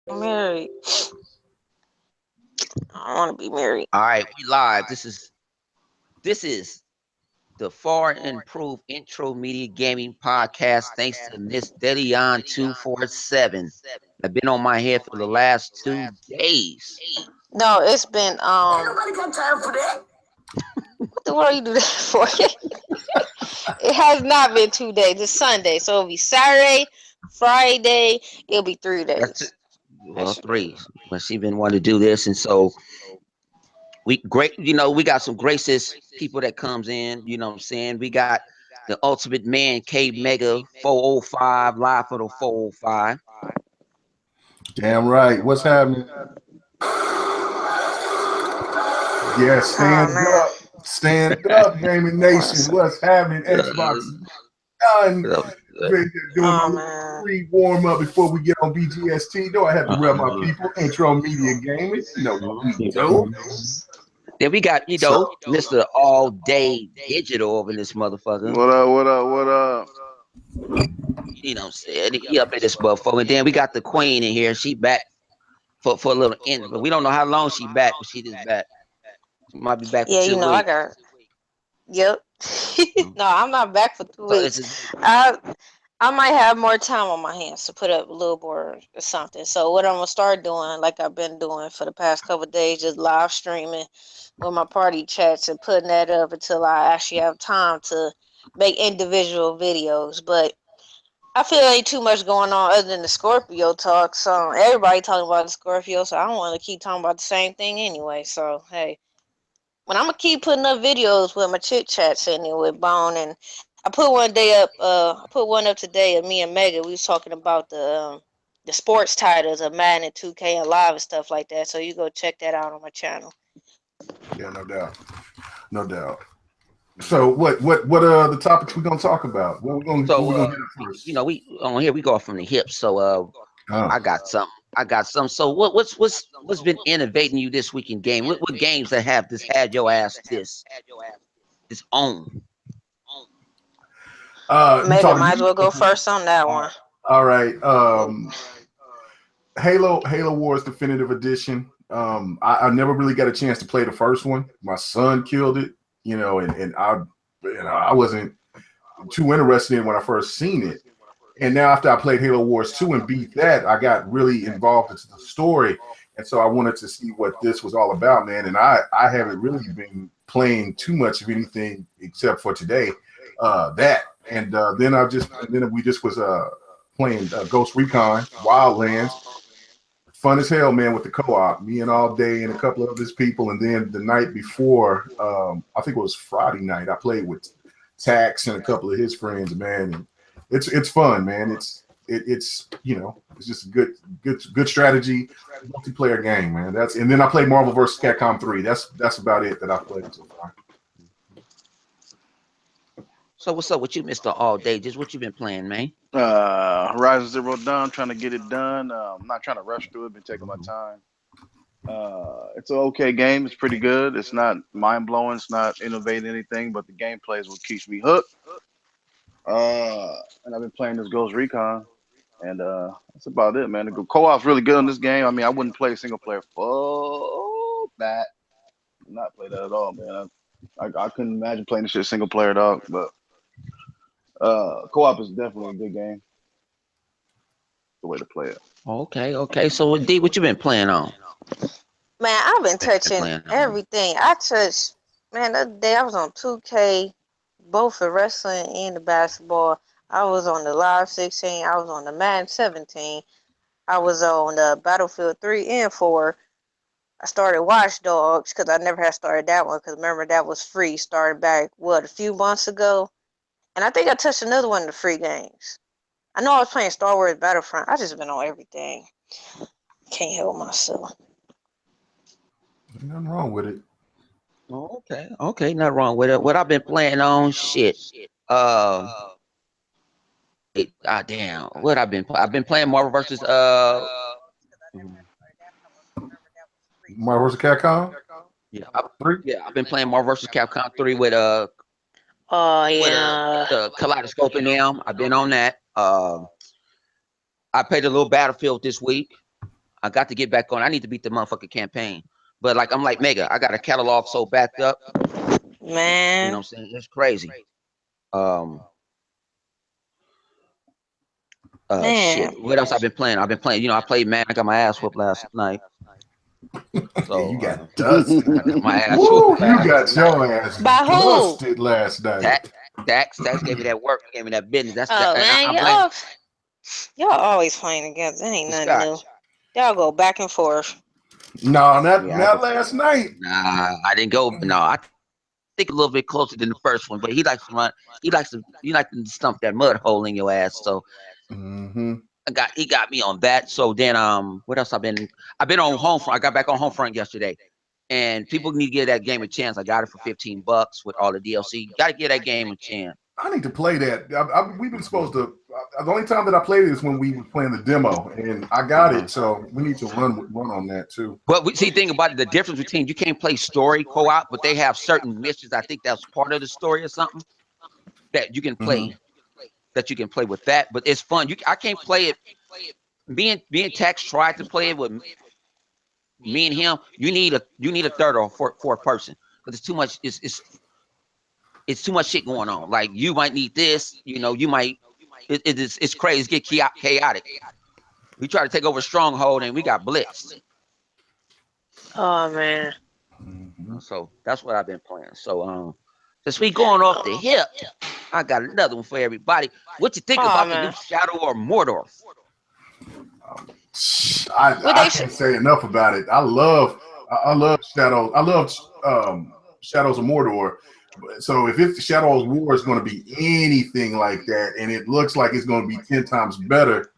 Married. I want to be married. All right, we live. This is the Far and Improved Intro Media Gaming Podcast. Thanks to Miss Delion 247. I've been on my head for the last 2 days. No, it's been Ain't nobody got time for that. What the world you do that for? It has not been 2 days. It's Sunday, so it'll be Saturday, Friday. It'll be three That's it. days. That Well, should be. three. But she been wanting to do this, and so we got some gracious people that comes in. You know what I'm saying? We got the ultimate man, K Mega 405 live for the 405. Damn right. What's happening? Yeah, Oh stand man. up. Stand up, Gaming Nation. What's happening? Xbox done. Been doing my Oh little man. free warm up before we get on BGST. Though I have to rep my people. Intro Media Gaming. You know what we do. Then we got, So, Mr. All Day Digital over in this motherfucker. What up? What up? What up? You know what I'm saying? He up in this motherfucker. And then we got the Queen in here. She back for a little end, but we don't know how long she back, but she just back. She might be back for Yeah, 2 weeks. I got. Yep. No, I'm not back for two So it's weeks. I I might have more time on my hands to put up a little board or something. So what I'm gonna start doing, like I've been doing for the past couple of days, just live streaming with my party chats and putting that up until I actually have time to make individual videos. But I feel ain't too much going on other than the Scorpio talk. So everybody talking about the Scorpio, so I don't want to keep talking about the same thing anyway. So hey, when I'm gonna keep putting up videos with my chit chats in it with Bone, and I put one day up. I put one up today of me and Mega. We was talking about the sports titles of Madden and 2K and Live and stuff like that. So you go check that out on my channel. yeah, no doubt. No doubt. So what the topics we gonna talk about? What we gonna hit at first? we on here we go from the hip. So Oh. I got something. I got some. So what's been innovating you this week in game? What games that have this had your ass this on? You Mega talking might to as me? well go first on that one. All right. Halo Wars Definitive Edition. I never really got a chance to play the first one. My son killed it, and I wasn't too interested in when I first seen it. And now after I played Halo Wars 2 and beat that, I got really involved into the story. And so I wanted to see what this was all about, man. And I haven't really been playing too much of anything except for today. That. And then we just was playing Ghost Recon Wildlands. Fun as hell, man, with the co-op. Me and All Day and a couple of his people. And then the night before, I think it was Friday night, I played with Tax and a couple of his friends, man. And it's fun, man. It's just a good strategy multiplayer game, man. And then I played Marvel vs. Capcom 3. That's about it that I've played so far. So what's up with you, Mr. All Day? Just what you been playing, man? Horizon Zero Dawn. Trying to get it done. I'm not trying to rush through it. Been taking my time. It's an okay game. It's pretty good. It's not mind blowing. It's not innovating anything, but the gameplay is what keeps me hooked. And I've been playing this Ghost Recon, and that's about it, man. The co-op's really good on this game. I mean, I wouldn't play single player. Fuck that. Not play that at all, man. I couldn't imagine playing this shit single player, dog. But co-op is definitely a good game. The way to play it. Okay. So D, what you been playing on? Man, I've been Been touching playing on. everything. I touched. Man, the other day I was on 2K, both the wrestling and the basketball. I was on the Live 16. I was on the Madden 17. I was on the Battlefield 3 and 4. I started Watch Dogs because I never had started that one because remember that was free. Started back a few months ago, and I think I touched another one of the free games. I know I was playing Star Wars Battlefront. I just been on everything. Can't help myself. Ain't nothing wrong with it. Okay, not wrong with it. What I've been playing on, shit. Um, damn. What I've been playing Marvel versus Marvel vs. Capcom yeah, 3. I've been playing Marvel versus Capcom 3 Oh with yeah. the kaleidoscope in them. I've been on that. I played a little Battlefield this week. I got to get back on. I need to beat the motherfucking campaign. But like I'm like Mega, I got a catalog so backed up. You know Man, what I'm saying? It's crazy. Um shit. man, What else I've been playing? I've been playing, I played man, I got my ass whooped last night. Yeah, you So got dusted. I got my ass whooped Woo, you last got night. your ass by who? dusted last night. Tax, Tax gave me that work, gave me that business. That's that, Oh and man, I blame y'all always playing together. That ain't the nothing new. Scotch. Y'all go back and forth. No, not Yeah, I go. not last night. Nah, I didn't go. No, I think a little bit closer than the first one, but he likes to run. He likes to stump that mud hole in your ass. So Mm-hmm. he got me on that. So then what else I've been on Homefront. I got back on Homefront yesterday. And people need to give that game a chance. I got it for $15 with all the DLC. Got to give that game a chance. I need to play that. We've been supposed to. The only time that I played it is when we were playing the demo, and I got Uh-huh. it. So we need to run on that too. But we see thing about it, the difference between you can't play story co-op, but they have certain missions. I think that's part of the story or something that you can Mm-hmm. play. That you can play with that, but it's fun. I can't play it. Me and Tex tried to play it with me and him. You need a third or fourth person because it's too much. It's too much shit going on. Like you might need this. You might. It's crazy. It's get chaotic. We try to take over a stronghold and we got blitzed. Oh man. Mm-hmm. So that's what I've been playing. So since we going off the hip, I got another one for everybody. What you think Oh about the new man. Shadow or Mordor? What I they can't say enough about it. I love Shadow. I love Shadows of Mordor. So if it's Shadows of War is going to be anything like that, and it looks like it's going to be 10 times better,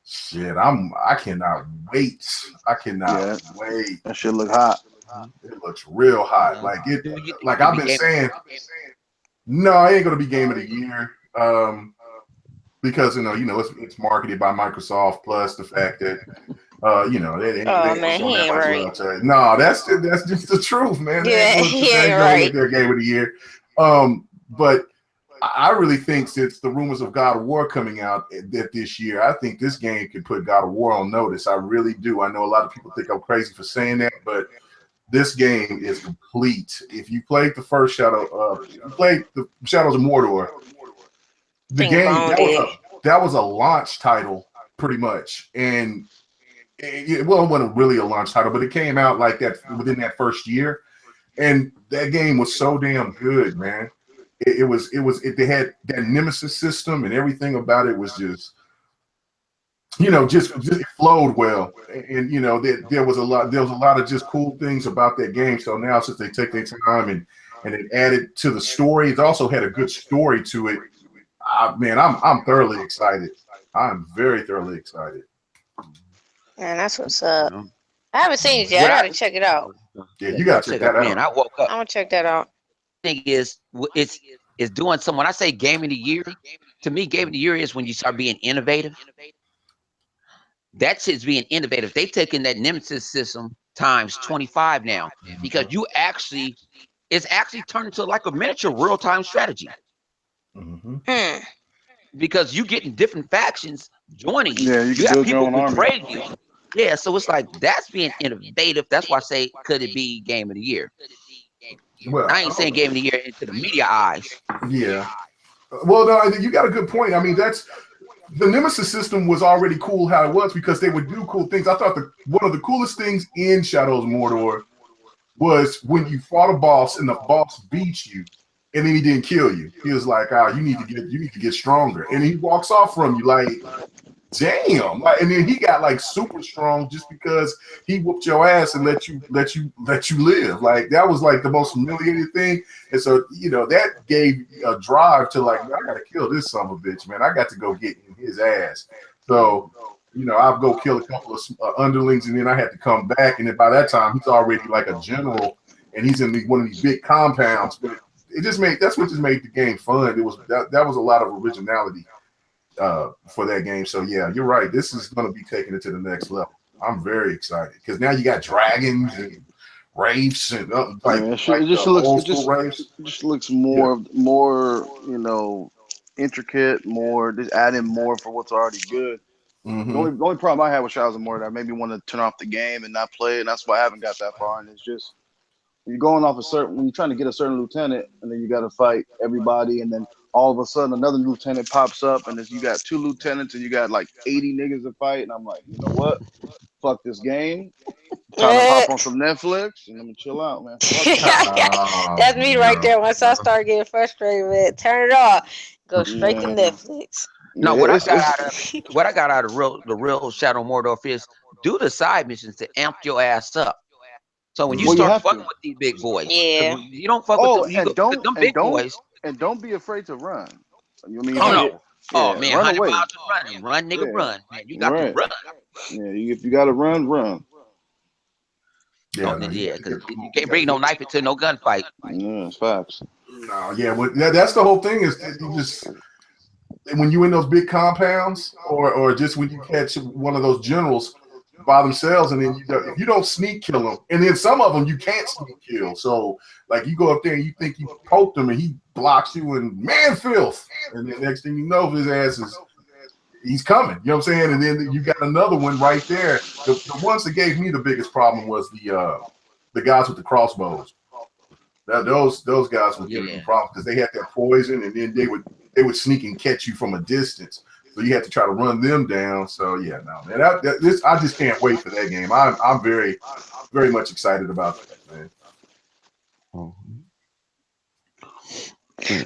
shit, I cannot wait. I cannot Yeah, wait. that shit look hot. It looks real hot. Uh, do you think Like it's gonna I've be been game? saying, no, it ain't going to be game of the year. Because it's marketed by Microsoft. Plus the fact that it Oh ain't man, what's on he ain't everybody's right. website. No, that's just the truth, man. They ain't Yeah, going to he they ain't ain't going to get right. their game of the year. But I really think since the rumors of God of War coming out that this year, I think this game could put God of War on notice. I really do. I know a lot of people think I'm crazy for saying that, but this game is complete. If you played the first you played the Shadows of Mordor, the Think game Bone did. that was a launch title pretty much, and it wasn't really a launch title, but it came out like that within that first year, and that game was so damn good, man. They had that Nemesis system and everything about it was just it flowed well, and there was a lot of just cool things about that game. So now since they take their time and it added to the story, it also had a good story to it. Man, I'm thoroughly excited. I'm very thoroughly excited. Man, that's what's You up. know I haven't seen it yet. what I I gotta check it out. Yeah, yeah, you you gotta gotta check check out. that Man, out. I woke up. I'm gonna check that out. Thing is, it's doing something. When I say game of the year, to me, game of the year is when you start being innovative. That shit's being innovative. They taking that Nemesis system times 25 now because it's actually turned into like a miniature real time strategy Mm-hmm. Hmm. because you getting different factions joining you. Yeah, you You can have build your people own army. betraying you. Yeah, so it's like that's being innovative. That's why I say could it be game of the year? I ain't saying game of the year into the media eyes. Yeah. Well, no, you got a good point. I mean, that's the Nemesis system was already cool how it was because they would do cool things. I thought one of the coolest things in Shadows of Mordor was when you fought a boss and the boss beat you, and then he didn't kill you. He was like, "Ah, you need to get stronger," and he walks off from you like, damn, like, and then he got like super strong just because he whooped your ass and let you live. Like that was like the most humiliating thing. And so that gave a drive to like, I gotta kill this son of a bitch, man. I got to go get in his ass. So I'll go kill a couple of underlings, and then I had to come back, and then by that time he's already like a general, and he's in one of these big compounds. But that's what just made the game fun. It was that was a lot of originality for that game. So yeah, you're right. This is going to be taking it to the next level. I'm very excited because now you got dragons and wraiths and Yeah, like it the just looks old school wraiths. it just looks Yeah. more intricate, more just adding more for what's already good. Mm-hmm. The only problem I had with Shadows of Mordor that made me want to turn off the game and not play it, and that's why I haven't got that far. And it's just you're going off when you're trying to get a certain lieutenant, and then you got to fight everybody, and then all of a sudden another lieutenant pops up, and then you got two lieutenants, and you got like 80 niggas to fight, and I'm like, you know what? Fuck this game. Time to hop on some Netflix, and I'm gonna chill out, man. Fuck it. Oh That's me right no. there. Once I start getting frustrated with it, turn it off. Go straight to Yeah, Netflix. yeah. No, It's what I got out of the real Shadow Mordor is do the side missions to amp your ass up. So when you well, you Mm-hmm. start have fucking to. with these big boys, because Yeah. when you don't fuck with Oh, them, you go because them big boys. and don't be afraid to run. You mean Oh like no, Mm. it? oh Yeah, man, run 100 away. miles and running, run nigga, Yeah, run, man. You got to right. run. Yeah, if you gotta run, run. Oh Yeah, no, you yeah, got to because get the you move. You can't got to bring no get. knife into no gunfight. Yeah, facts. No, yeah, but that's the whole thing is that you just when you in those big compounds or just when you catch one of those generals by themselves and then if you don't sneak kill them and then some of them you can't sneak kill so like you go up there and you think you poked him and he blocks you and man filth and then next thing you know his ass is he's coming, you know what I'm saying, and then you got another one right there. The ones that gave me the biggest problem was the guys with the crossbows. Now those guys were giving Yeah, them problems because they had that poison, and then they would sneak and catch you from a distance. So you had to try to run them down. So yeah, no man, this I just can't wait for that game. I'm very very much excited about that, man. oh, yeah.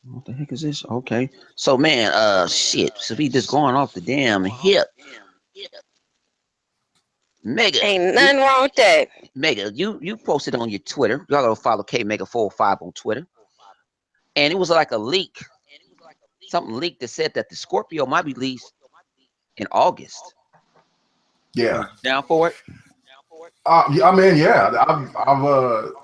What the heck is this? Okay, so man, shit. So we just going off the damn hip. Mega, Ain't you nothing wrong with that. Mega, you posted on your Twitter. Y'all gotta follow K Mega 45 on Twitter, and it was like a leak, something leaked that said that the Scorpio might be released in August. Yeah. You down for it? Yeah, I mean, yeah,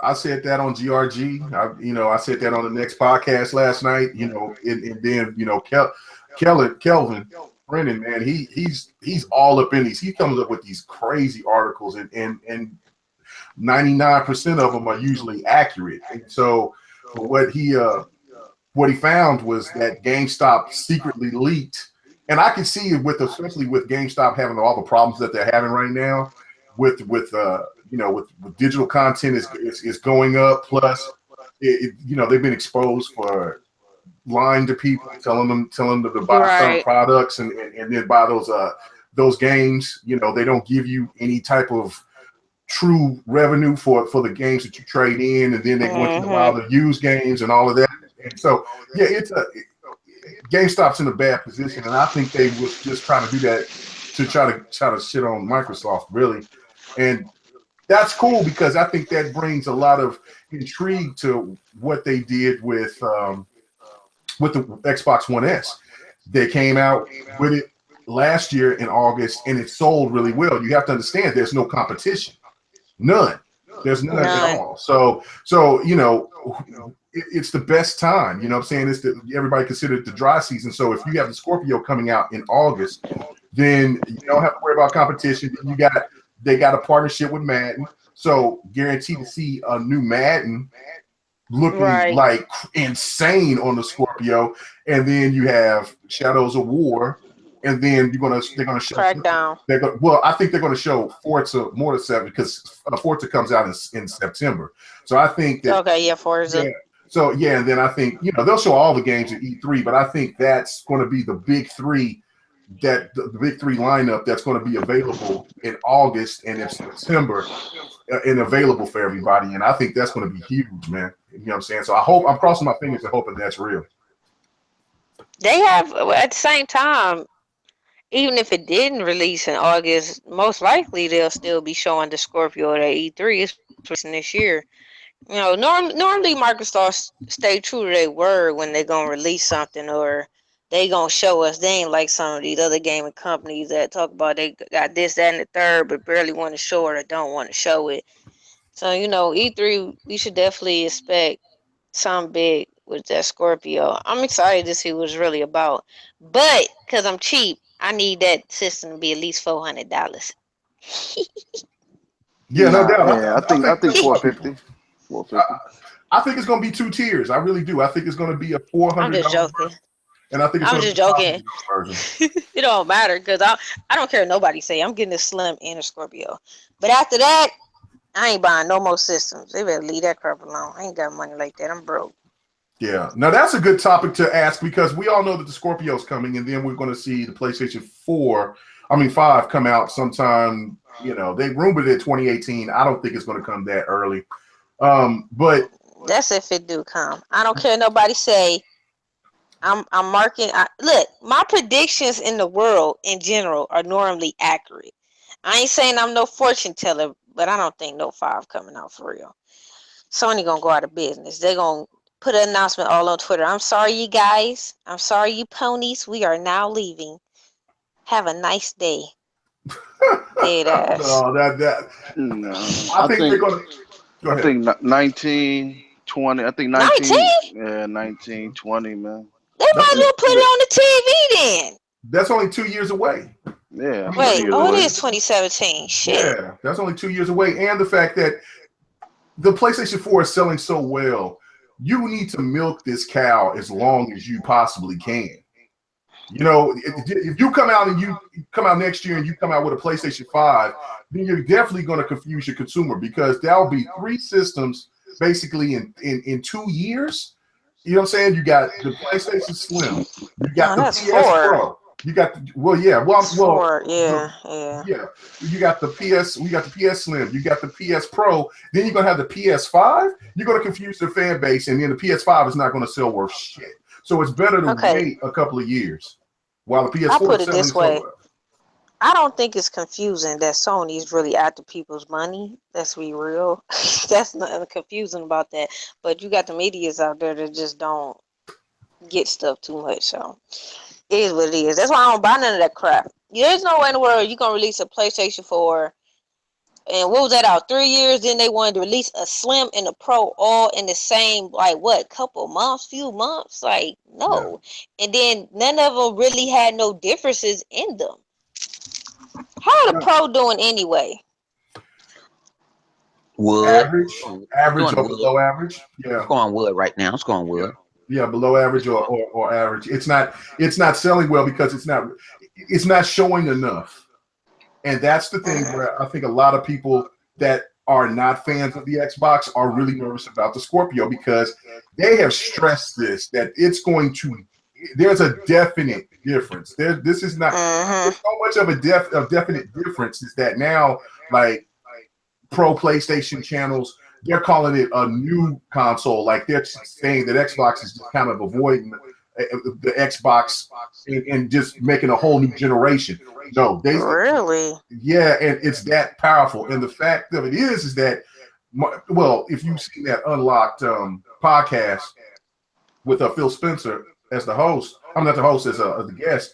I said that on GRG. I said that on the next podcast last night. And then Kelvin Brennan, man, he's all up in these. He comes up with these crazy articles, and 99% of them are usually accurate. And so, what he found was that GameStop secretly leaked, and I can see it especially with GameStop having all the problems that they're having right now, with digital content is going up. Plus, they've been exposed for lying to people, telling them to buy certain Right. products and then buy those games. They don't give you any type of true revenue for the games that you trade in, and then they want you to buy Mm-hmm. the used games and all of that. And so, yeah, GameStop's in a bad position, and I think they was just trying to do that to try to shit on Microsoft, really. And that's cool because I think that brings a lot of intrigue to what they did with the Xbox One S. They came out with it last year in August, and it sold really well. You have to understand, there's no competition. None. There's none at None. all. So it's the best time. You know what I'm saying? Everybody considered it the dry season. So if you have the Scorpio coming out in August, then you don't have to worry about competition. They got a partnership with Madden. So guaranteed to see a new Madden looking Right. like insane on the Scorpio. And then you have Shadows of War. And then they're gonna show Crackdown. I think they're gonna show Forza more to 7 because Forza comes out in September. So I think that Okay, yeah, yeah. Forza. So yeah, and then I think they'll show all the games at E3, but I think that's going to be the big three the big three lineup that's going to be available in August and in September and available for everybody. And I think that's going to be huge, man. You know what I'm saying? So I'm crossing my fingers and hoping that's real. They have at the same time, even if it didn't release in August, most likely they'll still be showing the Scorpio at E3. It's releasing this year. Normally Microsoft stay true to their word when they gonna release something or they gonna show us. They ain't like some of these other gaming companies that talk about they got this, that, and the third, but barely want to show it or don't want to show it. So E3, we should definitely expect something big with that Scorpio. I'm excited to see what it's really about, but because I'm cheap, I need that system to be at least $400. Yeah, no doubt. Yeah, I I think think a lot of people. 450. 450. I think it's going to be two tiers. I really do. I think it's going to be a I'm just $400 joking. And I think it's I'm going to just be a joking. version. It don't matter because I don't care what nobody say. I'm getting a Slim and a Scorpio. But after that, I ain't buying no more systems. They better leave that crap alone. I ain't got money like that. I'm broke. Yeah. Now that's a good topic to ask because we all know that the Scorpio's coming, and then we're going to see the PlayStation 5 come out sometime. You know, they rumored it 2018. I don't think it's going to come that early. But That's if it do come. I don't care nobody say. I'm marking. Look, my predictions in the world in general are normally accurate. I ain't saying I'm no fortune teller, but I don't think no 5 coming out for real. Sony gonna go out of business. They're gonna put an announcement all on Twitter. I'm sorry, you guys. I'm sorry, you ponies. We are now leaving. Have a nice day. Dead ass. no, that No, I think they're going to go I ahead. think 19, 20. I think 19. 19? Yeah, 19, 20, man. They That's might as well put it on the TV then. that's only 2 years away. Yeah, I that's mean, two Wait, years oh, it away. is 2017. Shit. yeah, that's only 2 years away, and the fact that the PlayStation 4 is selling so well, you need to milk this cow as long as you possibly can. You know, if you come out next year and you come out with a PlayStation 5, then you're definitely going to confuse your consumer because that'll be 3 systems basically in 2 years. You know what I'm saying? You got the PlayStation Slim, you got No, the that's PS 4. Pro, you got That's 4. the, Yeah, yeah. yeah, you got the PS Slim, you got the PS Pro, then you're gonna have the PS5. You're gonna confuse the fan base, and then the PS5 is not gonna sell worth shit. So it's better to Okay, wait a couple of years while the I'll PS4 put is it selling this so way. well. I don't think it's confusing that Sony is really after people's money. Let's be real. That's nothing confusing about that. But you got the medias out there that just don't get stuff too much. So it is what it is. That's why I don't buy none of that crap. There's no way in the world you gonna release a PlayStation 4 and what was that out 3 years? Then they wanted to release a Slim and a Pro all in the same like what couple months, few months. Like Yeah. no, and then none of them really had no differences in them. How are the Pro doing anyway? Wood. Average, It's average going or wood. below average. It's Yeah, going wood right now. It's going yeah, wood. yeah, below average or average. It's not selling well because it's not showing enough. And that's the thing Mm. where I think a lot of people that are not fans of the Xbox are really nervous about the Scorpio because they have stressed this that it's going to. There's a definite difference. This is not. Mm-hmm. There's so much of a definite difference is that now, like pro PlayStation channels, they're calling it a new console. Like they're saying that Xbox is just kind of avoiding the Xbox and just making a whole new generation. No, Really? yeah, and it's that powerful. And the fact of it is that, well, if you've seen that Unlocked podcast with Phil Spencer as the host, I'm not the host as the guest.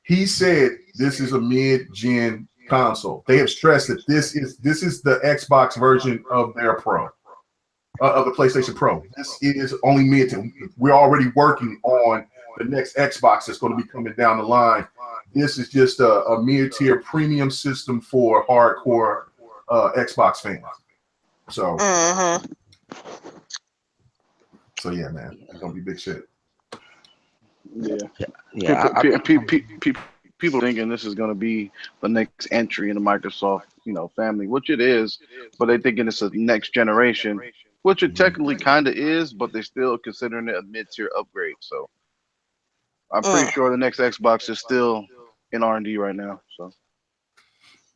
He said this is a mid-gen console. They have stressed that this is the Xbox version of their Pro, of the PlayStation Pro. This is only mid to. We're already working on the next Xbox that's going to be coming down the line. This is just a mid-tier premium system for hardcore Xbox fans. So, Mm-hmm. so yeah, man, it's gonna be big shit. Yeah. Yeah. People thinking this is going to be the next entry in the Microsoft, family, which it is, but they thinking it's a next generation, which it Mhm. technically kind of is, but they're still considering it a mid-tier upgrade. So I'm pretty Mm. sure the next Xbox is still in R&D right now. So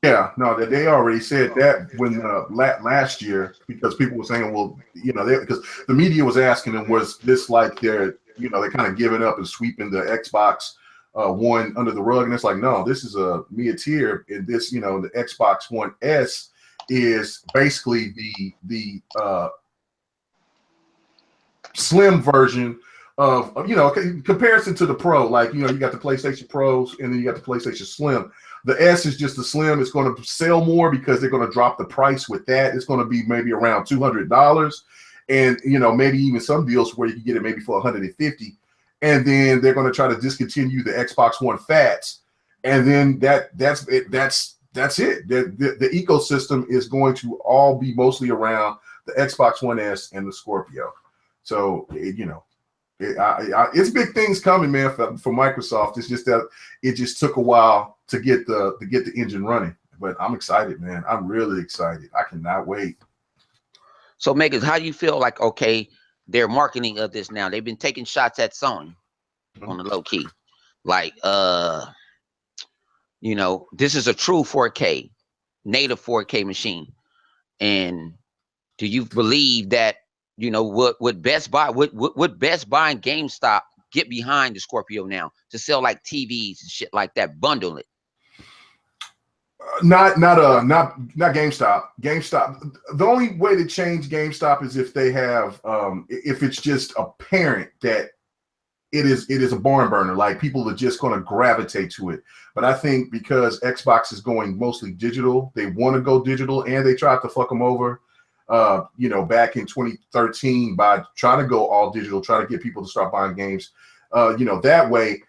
Yeah, no, that they already said that when last year because people were saying, well, because the media was asking them, was this like they're kind of giving up and sweeping the Xbox One under the rug, and it's like, no, this is a mid tier, and this, the Xbox One S is basically the slim version of comparison to the Pro. Like, you got the PlayStation Pros and then you got the PlayStation Slim. The S is just the Slim. It's going to sell more because they're going to drop the price with that. It's going to be maybe around $200, and maybe even some deals where you can get it maybe for $150. And then they're going to try to discontinue the Xbox One Fats, and then that's it. That's it. The ecosystem is going to all be mostly around the Xbox One S and the Scorpio. So It's big things coming, man, for Microsoft. It's just that it just took a while to get the engine running. But I'm excited, man. I'm really excited. I cannot wait. So, Megan, how do you feel like, okay, they're marketing of this now? They've been taking shots at Sony Mhm. on the low key. Like, this is a true 4K, native 4K machine. And do you believe that, would Best Buy, would Best Buy and GameStop get behind the Scorpio now to sell like TVs and shit like that, bundle it? Not GameStop. GameStop. The only way to change GameStop is if they have if it's just apparent that it is a barn burner. Like people are just going to gravitate to it. But I think because Xbox is going mostly digital, they want to go digital, and they tried to fuck them over. Back in 2013 by trying to go all digital, trying to get people to start buying games. That way.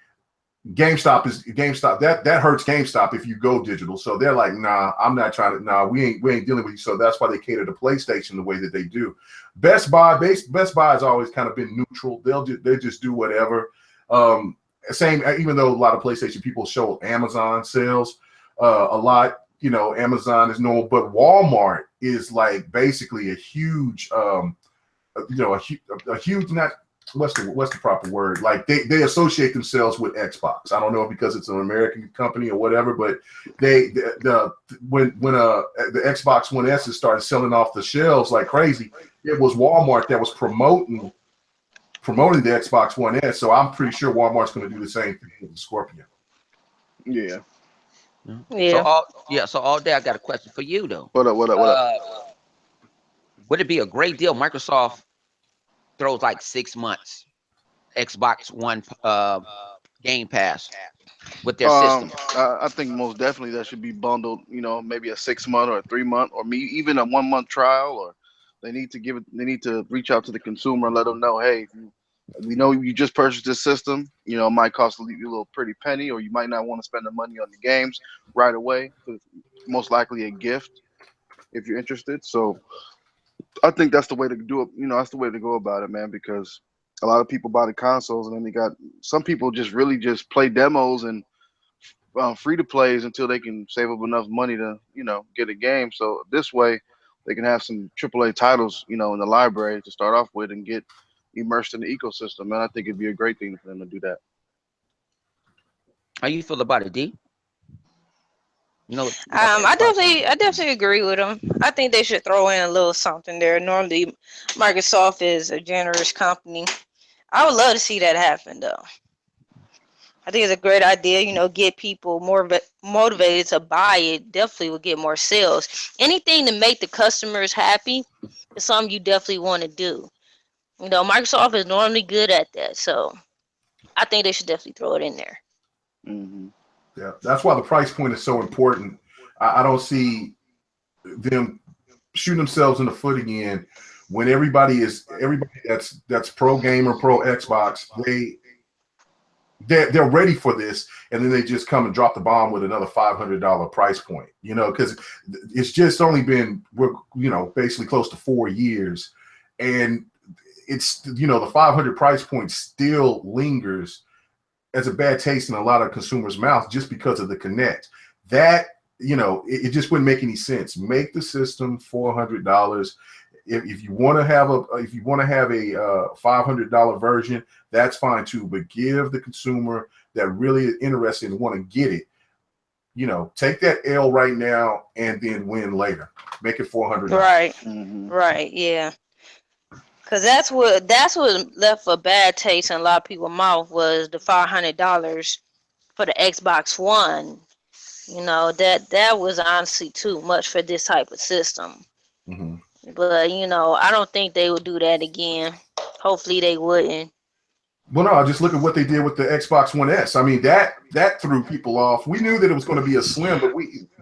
GameStop that hurts GameStop if you go digital. So they're like, nah, I'm not trying to. Nah, we ain't dealing with you. So that's why they cater to PlayStation the way that they do. Best Buy has always kind of been neutral. They just do whatever. Same, even though a lot of PlayStation people show Amazon sales a lot. Amazon is normal, but Walmart is like basically a huge, a huge not. What's the proper word? Like they associate themselves with Xbox. I don't know if because it's an American company or whatever, but when the Xbox One S started selling off the shelves like crazy, it was Walmart that was promoting the Xbox One S. So I'm pretty sure Walmart's going to do the same thing with the Scorpio. Yeah. Yeah. So all day I got a question for you though. What up? Would it be a great deal? Microsoft throws like 6 months Xbox One Game Pass with their system. I think most definitely that should be bundled. Maybe a 6 month or a 3 month, or even a 1 month trial. Or they need to They need to reach out to the consumer and let them know, hey, we know you just purchased this system. It might cost you a little pretty penny, or you might not want to spend the money on the games right away. It's most likely a gift if you're interested. So I think that's the way to do it. That's the way to go about it, man. Because a lot of people buy the consoles, and then they got some people just really just play demos and free to plays until they can save up enough money to get a game. So this way, they can have some AAA titles in the library to start off with and get immersed in the ecosystem. Man, I think it'd be a great thing for them to do that. How you feel about it, D? I definitely agree with them. I think they should throw in a little something there. Normally, Microsoft is a generous company. I would love to see that happen, though. I think it's a great idea. Get people more motivated to buy it. Definitely will get more sales. Anything to make the customers happy is something you definitely want to do. Microsoft is normally good at that, so I think they should definitely throw it in there. Mm-hmm. Yeah, that's why the price point is so important. I don't see them shooting themselves in the foot again when everybody that's pro gamer, pro Xbox, they're ready for this, and then they just come and drop the bomb with another $500 price point. Because it's just only been basically close to 4 years, and it's the 500 price point still lingers as a bad taste in a lot of consumers' mouth just because of the Connect. That it just wouldn't make any sense. Make the system $400. If you want to have a $500 version, that's fine too. But give the consumer that really is interested and want to get it, take that L right now and then win later. Make it $400. Right, Mm-hmm. right, yeah. Cause that's what left a bad taste in a lot of people's mouth was the $500 for the Xbox One. That was honestly too much for this type of system. Mm-hmm. But I don't think they would do that again. Hopefully they wouldn't. Well, no, just look at what they did with the Xbox One S. I mean, that threw people off. We knew that it was going to be a slim,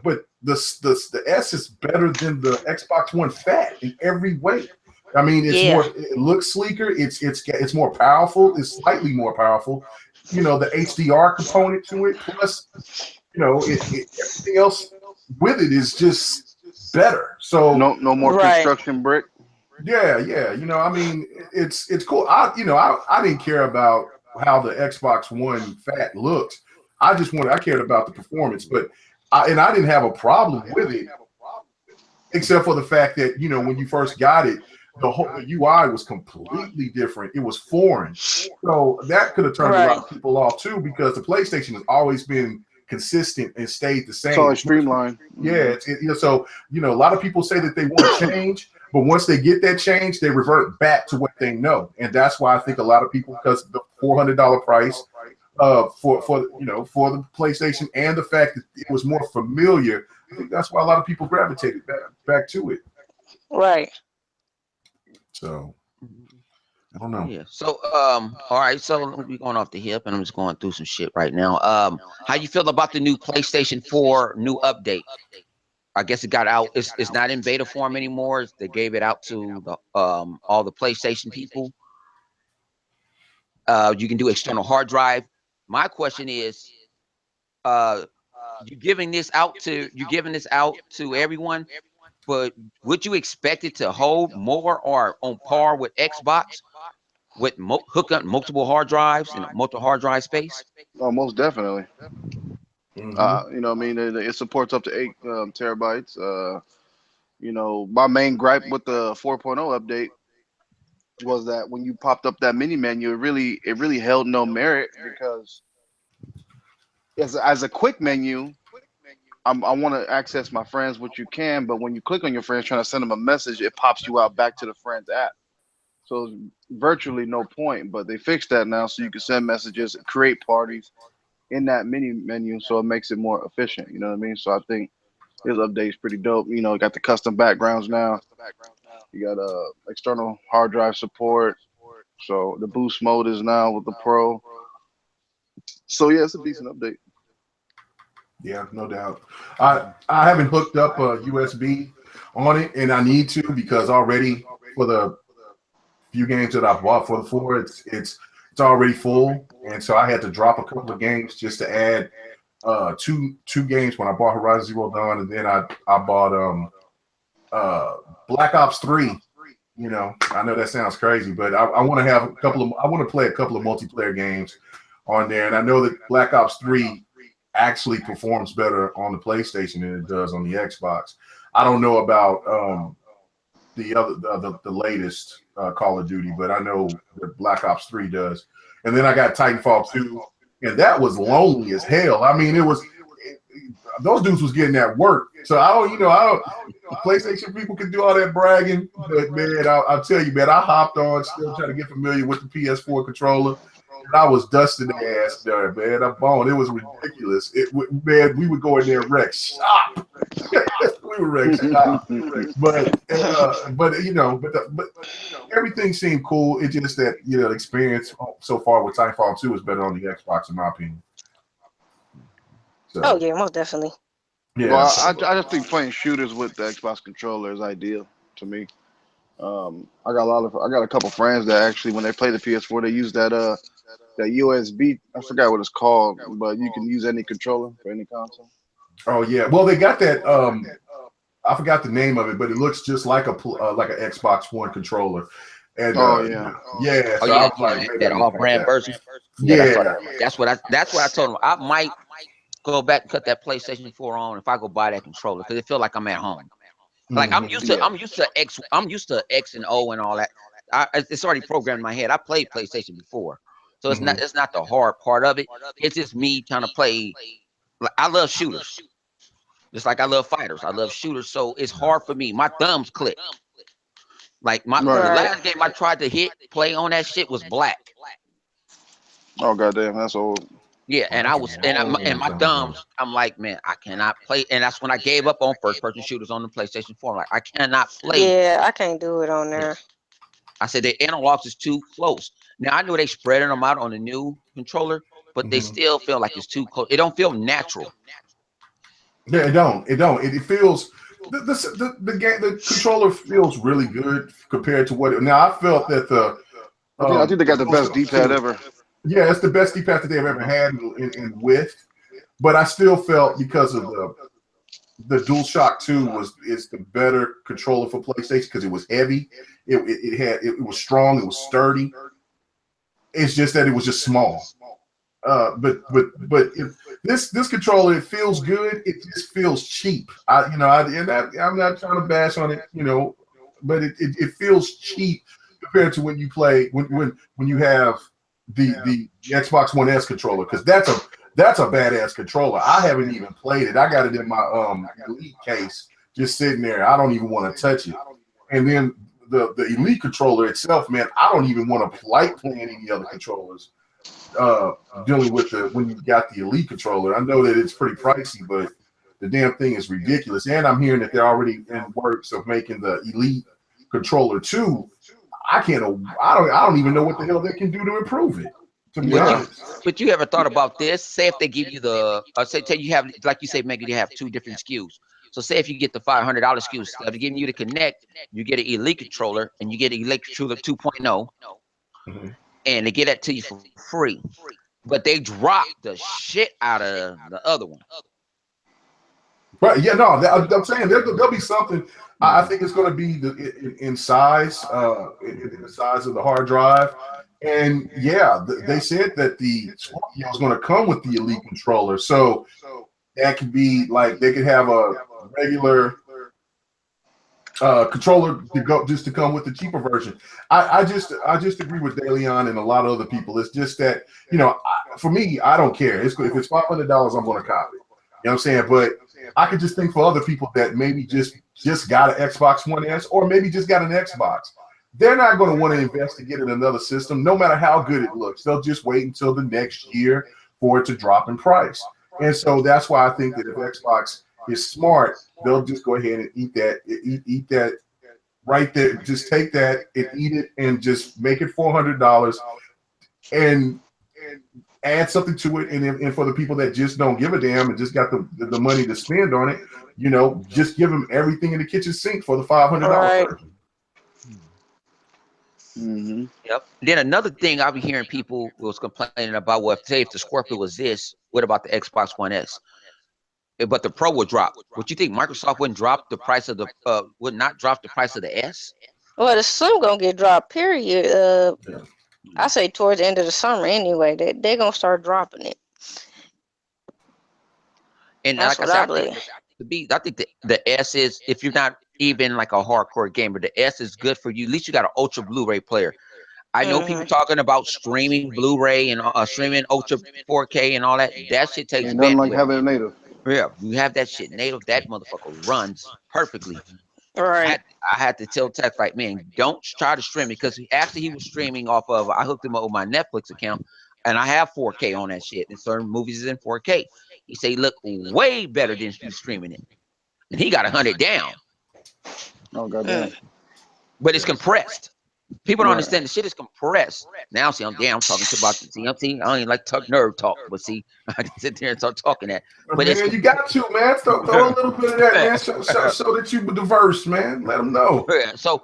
but the S is better than the Xbox One Fat in every way. I mean, it's more. It looks sleeker. It's more powerful. It's slightly more powerful. The HDR component to it, plus everything else with it is just better. So no more construction brick. Yeah, yeah. I mean, it's cool. I didn't care about how the Xbox One Fat looked. I cared about the performance, but I didn't have a problem with it, except for the fact that when you first got it, the UI was completely different. It was foreign, so that could have turned a lot Right. of people off too, because the PlayStation has always been consistent and stayed the It's same. always streamlined. Yeah, so a lot of people say that they want change, but once they get that change, they revert back to what they know, and that's why I think a lot of people, because the $400 price for the PlayStation, and the fact that it was more familiar, I think that's why a lot of people gravitated back to it. Right. So Mhm. I don't know. Yeah. So all right. So we're going off the hip, and I'm just going through some shit right now. How you feel about the new PlayStation 4 new update? I guess it got out. It's not in beta form anymore. They gave it out to the all the PlayStation people. You can do external hard drive. My question is, uh, you giving this out to everyone, but would you expect it to hold more or on par with Xbox with hook up multiple hard drives and multiple hard drive space? Oh, most definitely. Hmm. I mean, it supports up to 8 terabytes. My main gripe with the 4.0 update was that when you popped up that mini menu, it really held no merit, because as a quick menu, I want to access my friends, which you can, but when you click on your friends trying to send them a message, it pops you out back to the friends app. So it's virtually no point. But they fixed that now, so you can send messages, create parties in that mini menu, so it makes it more efficient. You know what I mean? So I think this update's pretty dope. It got the custom backgrounds now. You got external hard drive support. So the boost mode is now with the Pro. So yeah, it's a decent update. Yeah, no doubt. I haven't hooked up a USB on it, and I need to, because already for the few games that I've bought for the four, it's already full, and so I had to drop a couple of games just to add two games when I bought Horizon Zero Dawn, and then I bought uh Black Ops 3. I know that sounds crazy, but I want to have I want to play a couple of multiplayer games on there, and I know that Black Ops 3 actually performs better on the PlayStation than it does on the Xbox. I don't know about the latest Call of Duty, but I know that Black Ops 3 does. And then I got Titanfall 2, and that was lonely as hell. I mean, those dudes was getting that work. So I don't. The PlayStation people can do all that bragging, but man, I'll tell you, man, I hopped on, still trying to get familiar with the PS4 controller, and I was dusting the ass there, man. I'm bone. It was ridiculous. Man, we would go in there and wreck shop. We would wreck shop. But everything seemed cool. It's just that the experience so far with Titanfall 2 is better on the Xbox, in my opinion. Oh So yeah, most definitely. yeah, Well, I, so I just think playing shooters with the Xbox controller is ideal to me. I got a couple friends that actually, when they play the PS4, they use that USB. I forgot what it's called, but you can use any controller for any console. oh yeah. Well, they got that. I forgot the name of it, but it looks just like like an Xbox One controller. And Oh yeah. yeah, Oh so I yeah, was like, maybe I that need to off get brand that. version. Yeah, that's what Yeah. I told him. I might go back and cut that PlayStation 4 on if I go buy that controller, because it feel like I'm at home. Like Hmm. I'm used to X and O and all that. It's already programmed in my head. I played PlayStation before, so Hmm. it's not the hard part of it. It's just me trying to play. Like, I love shooters, just like I love fighters. I love shooters, so it's hard for me. My thumbs click. Like the Right. Right. last game I tried to hit play on that shit was Black. Oh goddamn, that's old. Yeah, Oh, and I that's a was and long my time ago. thumbs. I'm like, man, I cannot play, and that's when I gave up on first person shooters on the PlayStation 4. Like, I cannot play. Yeah, I can't do it on Yeah. there. I said the analogs is too close. Now I know they spreading them out on the new controller, but they Hmm. still feel like it's too close. It don't feel natural. Yeah, it don't. It don't. It feels the controller feels really good compared to what. Now I felt that I think they got the best D-pad DualShock 2, ever. yeah, it's the best D-pad that they've ever Hmm. had in width. But I still felt, because of the DualShock 2 is the better controller for PlayStation because it was heavy. It was strong. It was sturdy. It's just that it was just small. But if this controller, it feels good. It just feels cheap. I'm not trying to bash on it, but it feels cheap compared to when you play when you have the Xbox One S controller, because that's a badass controller. I haven't even played it. I got it in my Elite case, just sitting there. I don't even want to touch it. And then the Elite controller itself, man, I don't even want to like playing any other controllers. Dealing with when you got the Elite controller, I know that it's pretty pricey, but the damn thing is ridiculous. And I'm hearing that they're already in works of making the Elite controller 2. I don't even know what the hell they can do to improve it, to be honest. But you ever thought about this? Say if they give you say you have, like you say, maybe you have 2 different SKUs. So say if you get the $500 SKU, instead of giving you the Connect, you get an Elite controller and you get an Elite controller 2.0, and they get that to you for free. But they drop the shit out of the other one. Right? Yeah, no, I'm saying there'll be something. I think it's going to be in size, in the size of the hard drive. And yeah, they said that the Scorpio is going to come with the Elite controller, so that could be like they could have a regular controller to come with the cheaper version. I just agree with DeLeon and a lot of other people. It's just that for me, I don't care. If it's $500, I'm going to copy it. You know what I'm saying? But I could just think for other people that maybe just got an Xbox One S or maybe just got an Xbox. They're not going to want to investigate in another system, no matter how good it looks. They'll just wait until the next year for it to drop in price. And so that's why I think that if Xbox is smart, they'll just go ahead and eat that right there. Just take that and eat it and just make it $400 and add something to it. And for the people that just don't give a damn and just got the money to spend on it, just give them everything in the kitchen sink for the $500 version. Yep. Then another thing I've been hearing people was complaining about, well, say if the Scorpio was this, what about the Xbox One S? But the Pro would drop. Would you think Microsoft wouldn't drop the price of would not drop the price of the S? Well, the Slim gonna get dropped. Period. I say towards the end of the summer anyway. They're gonna start dropping it. And that's like what I I said, believe. I think the S is, if you're not even like a hardcore gamer, the S is good for you. At least you got an ultra Blu-ray player. I know people talking about streaming Blu-ray and streaming ultra 4K and all that. That shit takes Ain't nothing like bandwidth. having it native. Yeah, you have that shit native. That motherfucker runs perfectly. Right. I had to tell Tex, like, man, don't try to stream it, because actually he was streaming off of, I hooked him up with my Netflix account, and I have 4K on that shit, and certain movies is in 4K. He said he looked way better than you streaming it, and he got 100 down. Oh goddamn! But it's compressed. People don't understand the shit is compressed. Now, see, I'm talking about see, I don't even like to talk nerd talk, but see, I can sit there and start talking that. But man, you got to, man. Throw a little bit of that, man. So that you diverse, man. Let them know. Yeah. So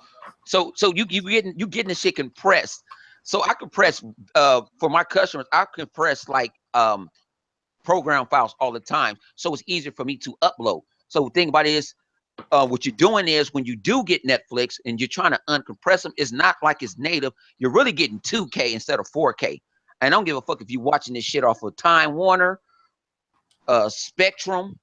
you getting the shit compressed. So I compress for my customers. I compress like program files all the time, so it's easier for me to upload. So the thing about it is, what you're doing is when you do get Netflix and you're trying to uncompress them, it's not like it's native. You're really getting 2K instead of 4K. And I don't give a fuck if you're watching this shit off of Time Warner, Spectrum,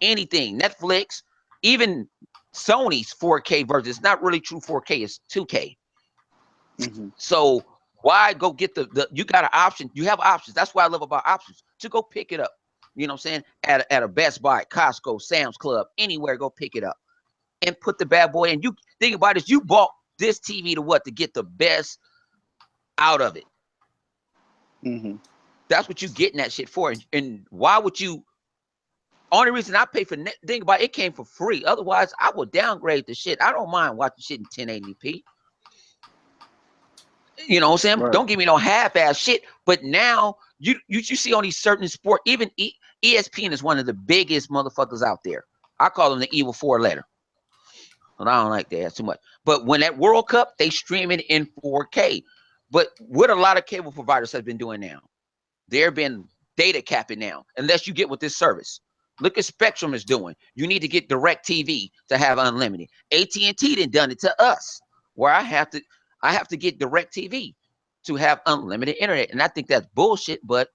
anything, Netflix, even Sony's 4K version. It's not really true 4K, it's 2K. So why go get the you got an option? You have options. That's what I love about options, to go pick it up. You know what I'm saying? At a Best Buy, Costco, Sam's Club, anywhere, go pick it up and put the bad boy in. You think about it, you bought this TV to get the best out of it. That's what you getting that shit for. And why would you? Only reason I pay for think about it came for free. Otherwise, I would downgrade the shit. I don't mind watching shit in 1080p. You know what I'm saying? Right. Don't give me no half-ass shit. But now you see on these certain sport, even ESPN is one of the biggest motherfuckers out there. I call them the evil 4-letter. And I don't like that too much. But when that World Cup, they stream it in 4K. But what a lot of cable providers have been doing now, they've been data capping now, unless you get with this service. Look at Spectrum is doing. You need to get Direct TV to have unlimited. AT&T done it to us, where I have to get Direct TV to have unlimited internet, and I think that's bullshit. But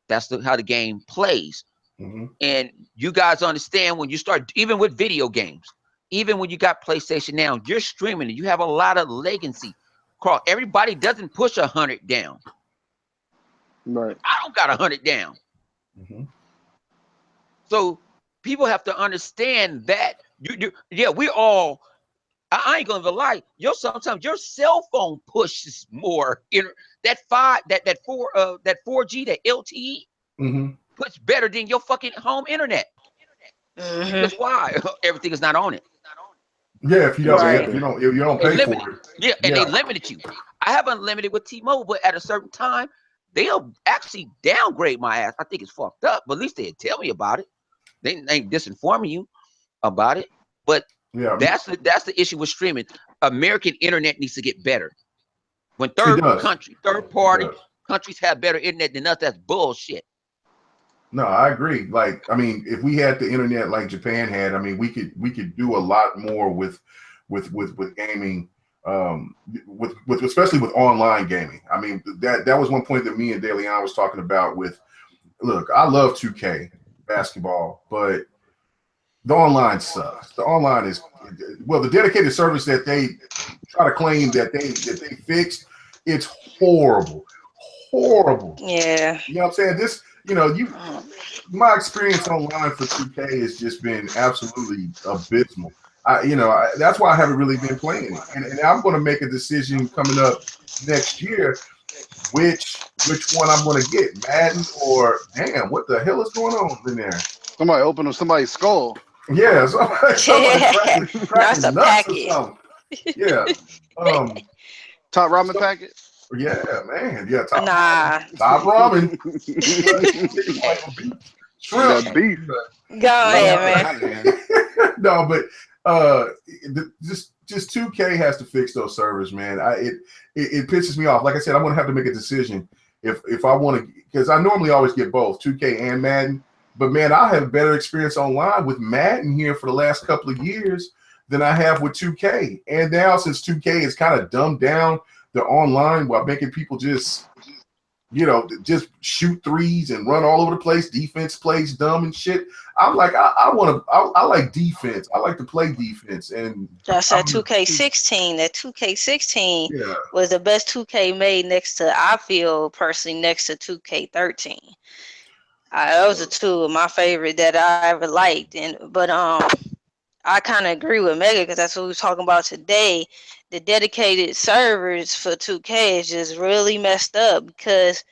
that's how the game plays. Mm-hmm. And you guys understand when you start, even with video games, even when you got PlayStation now, you're streaming and you have a lot of latency. Carl, everybody doesn't push 100 down. Right. I don't got 100 down. Mm-hmm. So people have to understand that yeah, we all. I ain't gonna lie. Sometimes your cell phone pushes more. That 4G, that LTE Mm-hmm. puts better than your fucking home internet. Mm-hmm. Because why? Everything is not on it. Yeah, if you don't, yeah, Right. if you don't They pay limit for it. it, Yeah, and they yeah, limited you. I have unlimited with T-Mobile, but at a certain time, they'll actually downgrade my ass. I think it's fucked up, but at least they tell me about it. They ain't disinforming you about it. But yeah, that's the issue with streaming. American internet needs to get better. When it third does. It party does. countries have better internet than us, that's bullshit. No, I agree. Like, I mean, if we had the internet like Japan had, I mean, we could do a lot more with gaming, with especially with online gaming. I mean, that was one point that me and DeLeon was talking about. With look, I love 2K basketball, but the online sucks. The online is well, the dedicated service that they try to claim that they fixed, it's horrible, horrible. Yeah. You know what I'm saying? This, my experience online for 2K has just been absolutely abysmal. That's why I haven't really been playing it, and I'm going to make a decision coming up next year, which one I'm going to get, Madden or damn, what the hell is going on in there? Somebody opened up somebody's skull. Yeah, somebody Yeah. That's cracking a nuts or packet. something. Yeah, Top ramen so packet. yeah, man, yeah, Nah. top ramen, Eh, like a beef shrimp. That beef. go No, ahead, Love man. that, man. no, but uh, just 2K has to fix those servers, man. It pisses me off. Like I said, I'm gonna have to make a decision if I want to, because I normally always get both 2K and Madden. But man, I have better experience online with Madden here for the last couple of years than I have with 2K. And now since 2K has kind of dumbed down the online while making people just shoot threes and run all over the place. Defense plays dumb and shit. I'm like, I like defense. I like to play defense. And That's that I'm, 2K16. That 2K16 yeah, was the best 2K made next to, I feel personally, next to 2K13. Those are two of my favorite that I ever liked. But I kind of agree with Mega because that's what we were talking about today. The dedicated servers for 2K is just really messed up because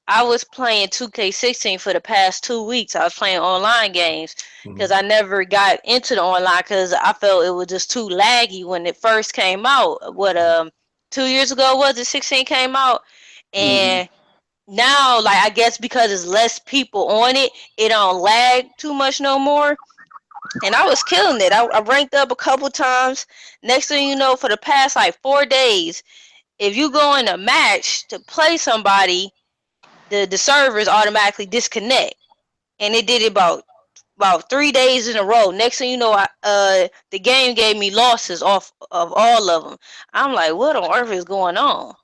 I was playing 2K16 for the past 2 weeks. I was playing online games because mhm, I never got into the online because I felt it was just too laggy when it first came out. 2 years ago was it 16 came out, Hmm. and now like I guess because there's less people on it, it don't lag too much no more. And I was killing it. I ranked up a couple times. Next thing you know, for the past like 4 days, if you go in a match to play somebody, the servers automatically disconnect, and it did it about 3 days in a row. Next thing you know, the game gave me losses off of all of them. I'm like, what on earth is going on?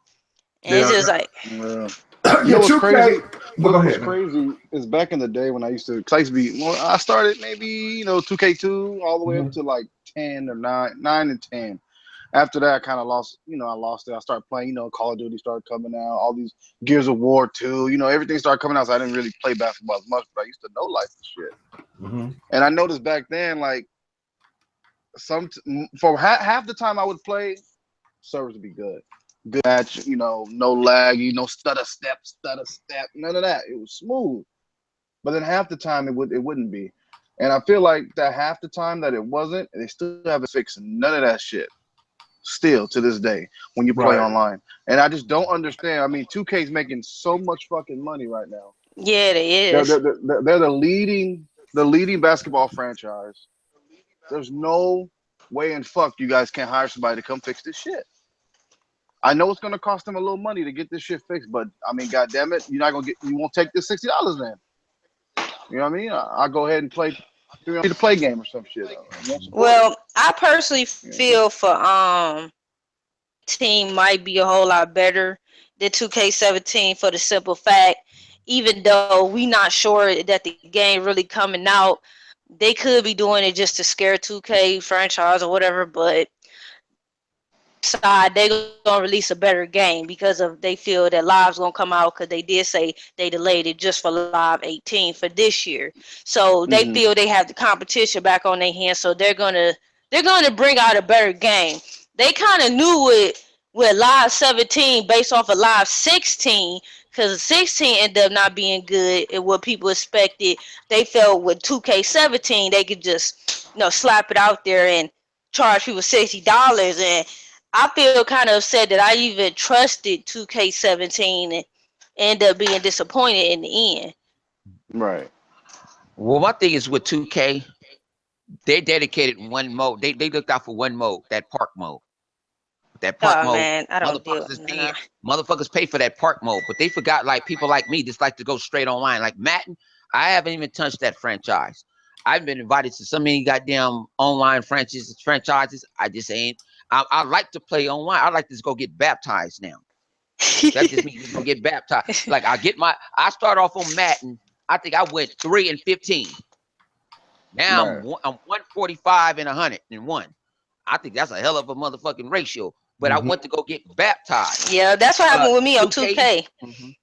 And it's yeah, just like, Yeah. You yeah. know what's 2K. crazy? Well, go What's ahead, man. crazy is back in the day when I used to, 'cause I used to be, well, I started maybe 2K2 all the way up Mhm. to like 10 or 9 and 10. After that, I kind of lost. I lost it. I started playing. Call of Duty started coming out. All these Gears of War 2. Everything started coming out. So I didn't really play basketball as much, but I used to know life and shit. Mhm. And I noticed back then, like for half the time I would play, servers would be good. Good match, no laggy, no stutter step, none of that. It was smooth. But then half the time it wouldn't be. And I feel like that half the time that it wasn't, they still haven't fixed none of that shit. Still to this day, when you play Right. online. And I just don't understand. I mean, 2K is making so much fucking money right now. yeah, it They're, is. they're, they're the leading basketball franchise. There's no way in fuck you guys can't hire somebody to come fix this shit. I know it's gonna cost them a little money to get this shit fixed, but I mean, goddamn it, you won't take this $60 then. You know what I mean? I go ahead and play the play game or some shit. I'm gonna support it. Well, I personally You know what I'm saying? feel for 17 might be a whole lot better than 2K17 for the simple fact, even though we not sure that the game really coming out, they could be doing it just to scare 2K franchise or whatever. But side, they gonna release a better game because of they feel that Live's gonna come out because they did say they delayed it just for Live 18 for this year. So they feel they have the competition back on their hands. So they're gonna bring out a better game. They kind of knew it with Live 17 based off of Live 16 because 16 ended up not being good and what people expected. They felt with 2K17 they could just slap it out there and charge people $60 and I feel kind of upset that I even trusted 2K17 and end up being disappointed in the end. Right. Well, my thing is with 2K, they dedicated one mode. They looked out for one mode, that park mode. That park Oh mode, man, I don't deal. motherfuckers is Nah. paying. Motherfuckers pay for that park mode, but they forgot like people like me just like to go straight online. Like Madden, I haven't even touched that franchise. I've been invited to so many goddamn online franchises. I just ain't. I like to play online. I like to just go get baptized now. That just means just go get baptized. Like I start off on Madden. I think I went 3-15. Now Right. I'm 145 and 101. I think that's a hell of a motherfucking ratio. But I Mhm. went to go get baptized. Yeah, that's what happened with me on 2K. 2K. Mhm.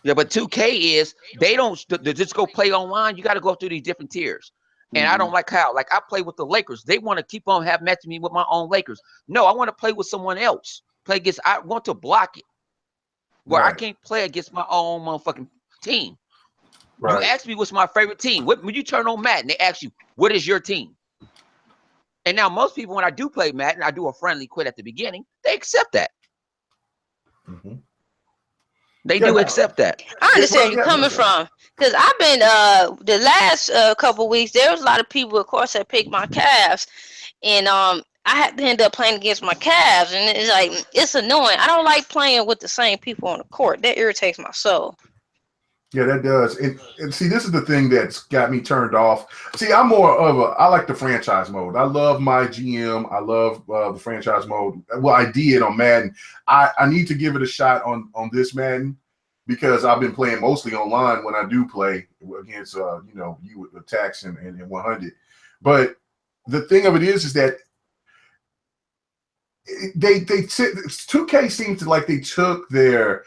Yeah, but 2K is they don't just go play online. You got to go through these different tiers. And I Mm-hmm. don't like how I play with the Lakers. They want to keep on matching me with my own Lakers. No, I want to play with someone else. Play against. I want to block it where I Right. can't play against my own motherfucking team. You Right. ask me what's my favorite team. When you turn on Madden, they ask you what is your team. And now most people, when I do play Madden, I do a friendly quit at the beginning. They accept that. Mhm. They Yeah. do No. accept that. I understand Well, where you're yeah. coming from because I've been the last couple weeks there was a lot of people of course that picked my calves and I had to end up playing against my calves and it's like it's annoying. I don't like playing with the same people on the court. That irritates my soul. Yeah, that does. And see, this is the thing that's got me turned off. See, I'm more of I like the franchise mode. I love my GM. I love the franchise mode. Well, I did on Madden. I need to give it a shot on this Madden because I've been playing mostly online when I do play against, you with attacks and 100. But the thing of it is that they 2K seems to like they took their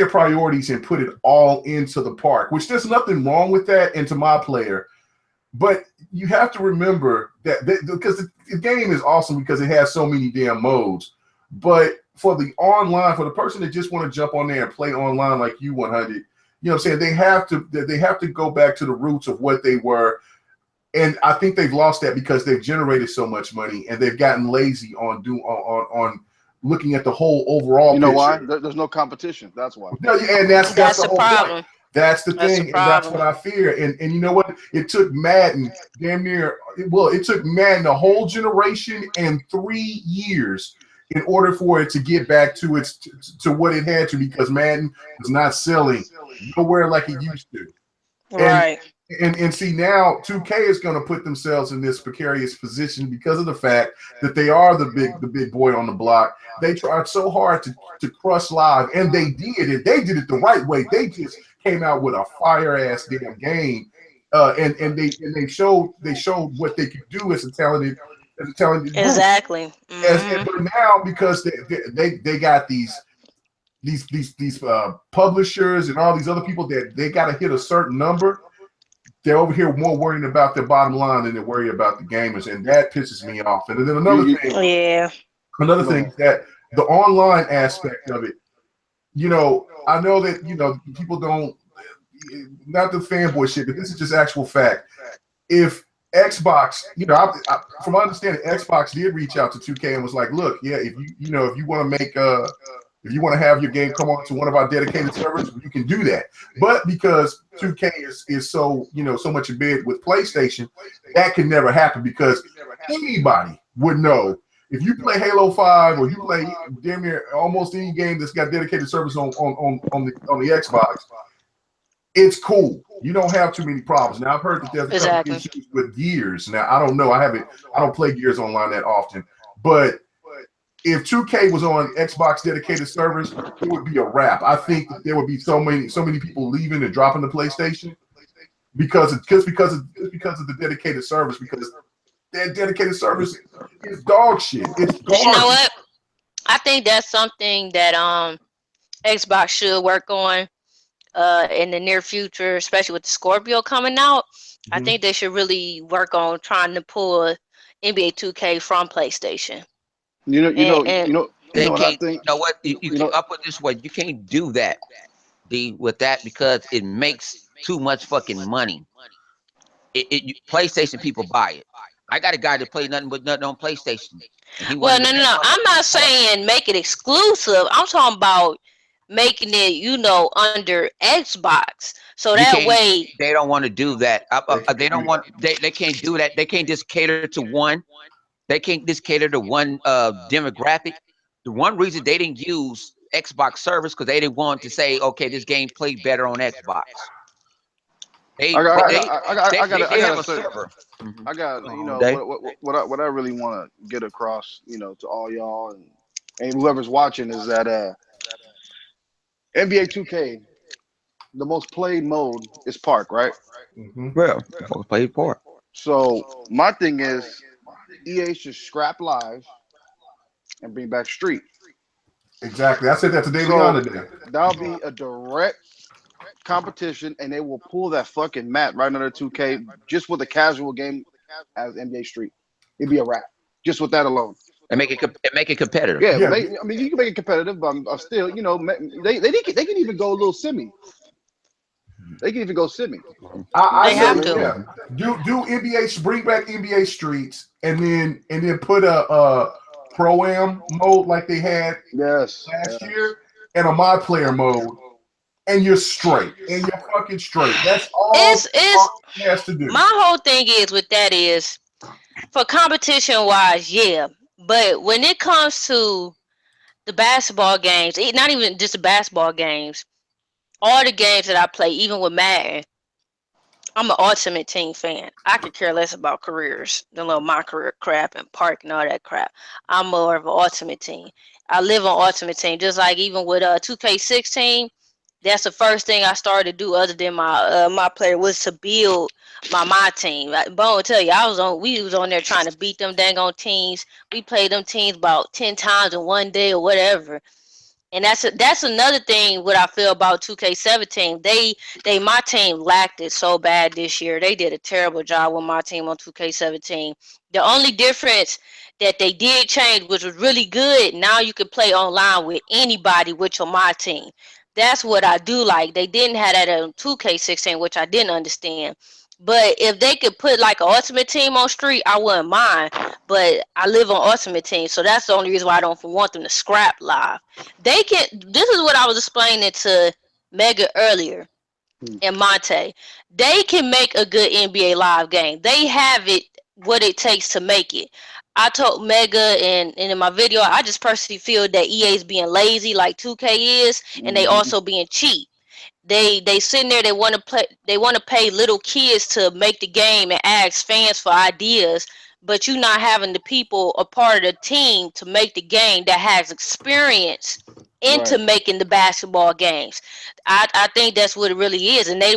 priorities and put it all into the park, which there's nothing wrong with that. And to my player, but you have to remember that because the game is awesome because it has so many damn modes. But for the online, for the person that just want to jump on there and play online like you 100, you know what I'm saying? They have to go back to the roots of what they were. And I think they've lost that because they've generated so much money and they've gotten lazy on looking at the whole overall You know why? picture. There's no competition. That's why. No, and that's That's the the whole point. problem. That's the That's the thing, and that's what problem. I fear. And you know what? It took Madden damn near it took Madden a whole generation and 3 years in order for it to get back to to what it had to because Madden was not selling nowhere like it used to. And Right. and see now 2K is going to put themselves in this precarious position because of the fact that they are the big boy on the block. They tried so hard to crush Live, and they did it. They did it the right way. They just came out with a fire ass damn game, and they showed what they could do as a talented group. Exactly. But now because they got these publishers and all these other people that they got to hit a certain number. They're over here more worrying about their bottom line than they're worried about the gamers, and that pisses me off. And then Yeah. another thing is that the online aspect of it. I know that people don't, not the fanboy shit, but this is just actual fact. If Xbox, from my understanding, Xbox did reach out to 2K and was like, "Look, yeah, if you want to make if you want to have your game come on to one of our dedicated servers, you can do that." But because 2K is so so much in bed with PlayStation, that can never happen because anybody would know if you play Halo 5 or you play damn near almost any game that's got dedicated servers on the Xbox. it's cool. You don't have too many problems. Now I've heard that there's a couple Exactly. issues with Gears. Now I don't know. I don't play Gears online that often. But if 2K was on Xbox dedicated servers, it would be a wrap. I think that there would be so many people leaving and dropping the PlayStation because of the dedicated servers, because that dedicated service is dog shit. It's But you know garbage. what? I think that's something that Xbox should work on in the near future, especially with the Scorpio coming out. I Mhm. think they should really work on trying to pull NBA 2K from PlayStation. And They what I can't. think. You know what? You You can know, up it this way. You can't do that, D, with that because it makes too much fucking money. PlayStation people buy it. I got a guy that play nothing but nothing on PlayStation, and he one well, of the no, no, best no. I'm not motherfuckers ever. saying make it exclusive. I'm talking about making it, under Xbox. So You that can't. way, They don't want to do that. They They can't don't do want. that. They can't do that. They can't just cater to one. They can't just cater to one demographic. The one reason they didn't use Xbox service because they didn't want to say, okay, this game played better on Xbox. They I got, but I Right. got, I got, I got, they I got have to a say, server. Mm-hmm. I got, Go on, Dave. what I really want to get across, to all y'all and whoever's watching is that NBA 2K, the most played mode is Park, right? Hmm. Well, folks played for it. So my thing is, EA should scrap live and bring back Street. Exactly. I said that to De Leon So today. that'll be a direct competition, and they will pull that fucking mat right under 2K just with a casual game as NBA Street. It'd be a wrap just with that alone. And make it competitive. Yeah, Yeah. I mean, you can make it competitive, but I'm still, they can even go a little semi. They can even go semi. I they You know what I have say, mean? to. yeah. Do NBA, bring back NBA Streets, and then put a pro am mode like they had Yes, last yes. year, and a my player mode, and you're straight, and you're fucking straight. That's all It's Park has to do. my whole thing is with that is for competition wise, yeah. But when it comes to the basketball games, not even just the basketball games, all the games that I play, even with Madden, I'm an Ultimate Team fan. I could care less about careers, the little my career crap and park and all that crap. I'm more of an Ultimate Team. I live on Ultimate Team, just like even with 2K16. That's the first thing I started to do, other than my player, was to build my team. Like, Bone will tell you, we was on there trying to beat them dang on teams. We played them teams about 10 times in one day or whatever. And that's another thing what I feel about 2K17. They my team lacked it so bad this year. They did a terrible job with my team on 2K17. The only difference that they did change, which was really good, now you can play online with anybody with your my team. That's what I do like. They didn't have that on 2K16, which I didn't understand. But if they could put like an ultimate team on street, I wouldn't mind. But I live on ultimate team, so that's the only reason why I don't want them to scrap live. They can. This is what I was explaining to Mega earlier Hmm. and Monte. They can make a good NBA live game. They have it what it takes to make it. I told Mega and in my video, I just personally feel that EA is being lazy like 2K is, and they Hmm. also being cheap. They sitting there, they want to play, they want to pay little kids to make the game and ask fans for ideas, but you not having the people a part of the team to make the game that has experience into Right. making the basketball games. I think that's what it really is. And they,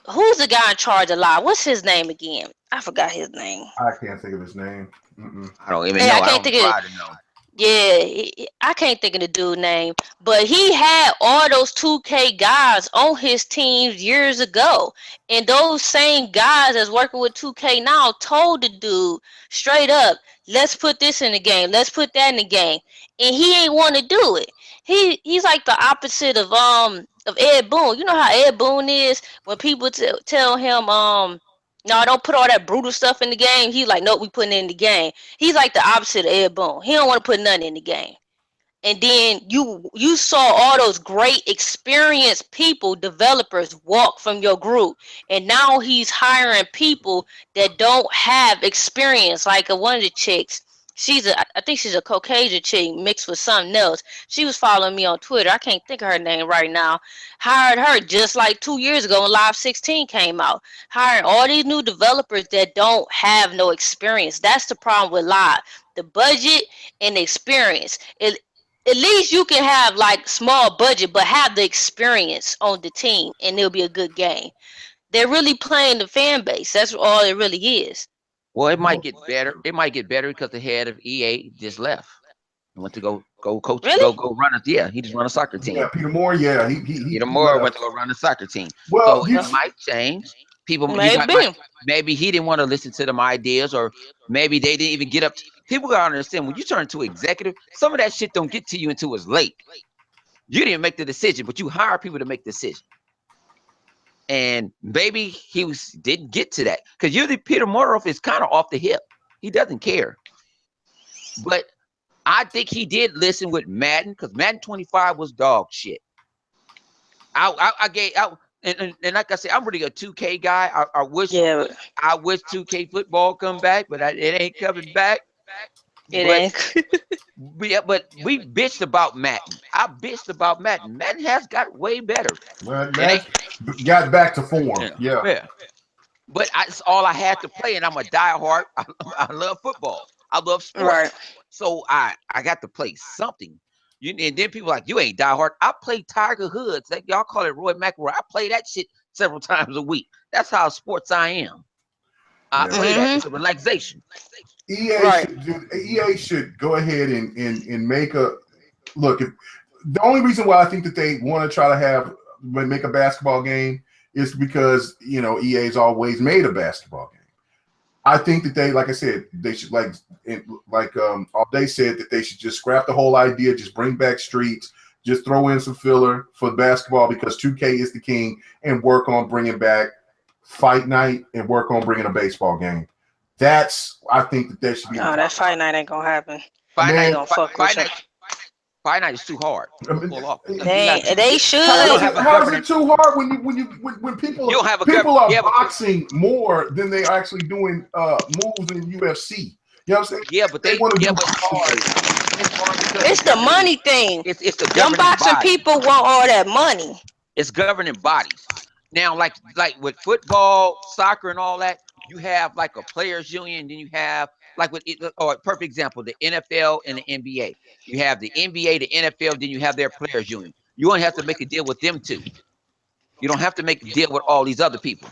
who's the guy in charge of live? What's his name again? I forgot his name. I can't think of his name. Mm-mm. I don't even Hey, I know. I can't don't think of. try to know. Yeah, I can't think of the dude name, but he had all those 2K guys on his teams years ago. And those same guys that's working with 2K now told the dude straight up, let's put this in the game, let's put that in the game. And he ain't want to do it. He's like the opposite of Ed Boon. You know how Ed Boon is when people tell him no, don't put all that brutal stuff in the game. He's like, nope, we putting it in the game. He's like the opposite of Ed Boon. He don't want to put nothing in the game. And then you saw all those great experienced people, developers, walk from your group, and now he's hiring people that don't have experience. Like one of the chicks, I think she's a Caucasian chick mixed with something else. She was following me on Twitter. I can't think of her name right now. Hired her just like 2 years ago when Live 16 came out. Hiring all these new developers that don't have no experience. That's the problem with Live. The budget and the experience. At least you can have like small budget, but have the experience on the team, and it'll be a good game. They're really playing the fan base. That's all it really is. Well, it might get better. It might get better because the head of EA just left. He went to go coach, Really? go run a he just run a soccer Yeah, team. Peter Moore. Yeah, he Peter Moore went left. to go run a soccer team. Well, So it might change. People, Maybe. maybe he didn't want to listen to them ideas, or maybe they didn't even get up. People gotta understand when you turn to executive, some of that shit don't get to you until it's late. You didn't make the decision, but you hire people to make decisions. And maybe didn't get to that because usually Peter Moroff is kind of off the hip. He doesn't care. But I think he did listen with Madden because Madden 25 was dog shit. I gave out and like I said, I'm really a 2K guy. I wish 2K football come back, but it ain't coming back. It But ain't. but we bitched about Madden. I bitched about Madden. Madden has got way better. Well, that got back to form. Yeah. But it's all I had to play, and I'm a diehard. I love football. I love sports. Right. So I got to play something. And then people like, you ain't diehard. I play Tiger Hoods. Like y'all call it Roy McIlroy. I play that shit several times a week. That's how sports I am. I play that. It's a relaxation. EA should go ahead and make a look. If the only reason why I think that they want to try to make a basketball game is because EA's always made a basketball game. I think that they, like I said, they should all they said that they should just scrap the whole idea, just bring back streets, just throw in some filler for basketball because 2K is the king, and work on bringing back fight night and work on bringing a baseball game. I think that should be. No, that fight night ain't gonna happen. Fight night is too hard to pull off. They should. How is it too hard when people are boxing more than they actually doing moves in UFC? You know what I'm saying? Yeah, but they want to it's the money thing. It's the them boxing body. People want all that money. It's governing bodies. Now, like with football, soccer, and all that, you have like a players' union. Then you have a perfect example, the NFL and the NBA. You have the NBA, the NFL, then you have their players' union. You only have to make a deal with them two. You don't have to make a deal with all these other people.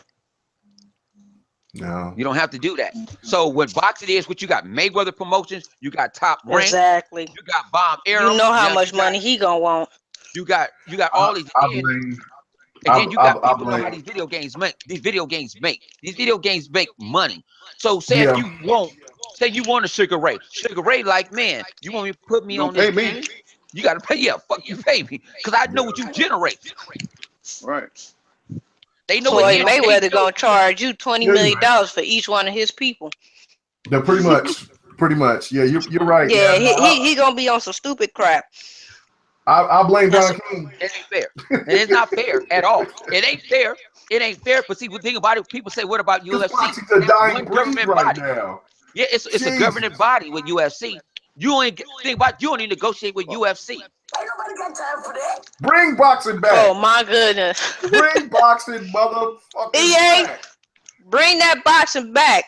No. You don't have to do that. So when boxing is what you got, Mayweather Promotions, you got Top Rank. Exactly. You got Bob Arum. You know how much money he gonna want. You got all these. And then you got people know how these video games make. These video games make money. So say if you want a Sugar Ray. Sugar Ray, like, man, you want me to put me on this game? You gotta pay. Yeah, fuck you, pay me, because I know what you generate. Right. They know Floyd Mayweather gonna charge you $20 million for each one of his people. Yeah, pretty much. Yeah, you're right. Yeah, he gonna be on some stupid crap. I blame Don King. It ain't fair. And it's not fair at all. It ain't fair. It ain't fair. But see, the thing about it, people say, what about UFC? It's a dying breed right now. Yeah, it's a governing body with UFC. You don't even negotiate with UFC. Ain't nobody got time for that. Bring boxing back. Oh my goodness. Bring boxing, motherfucker. EA, bring that boxing back.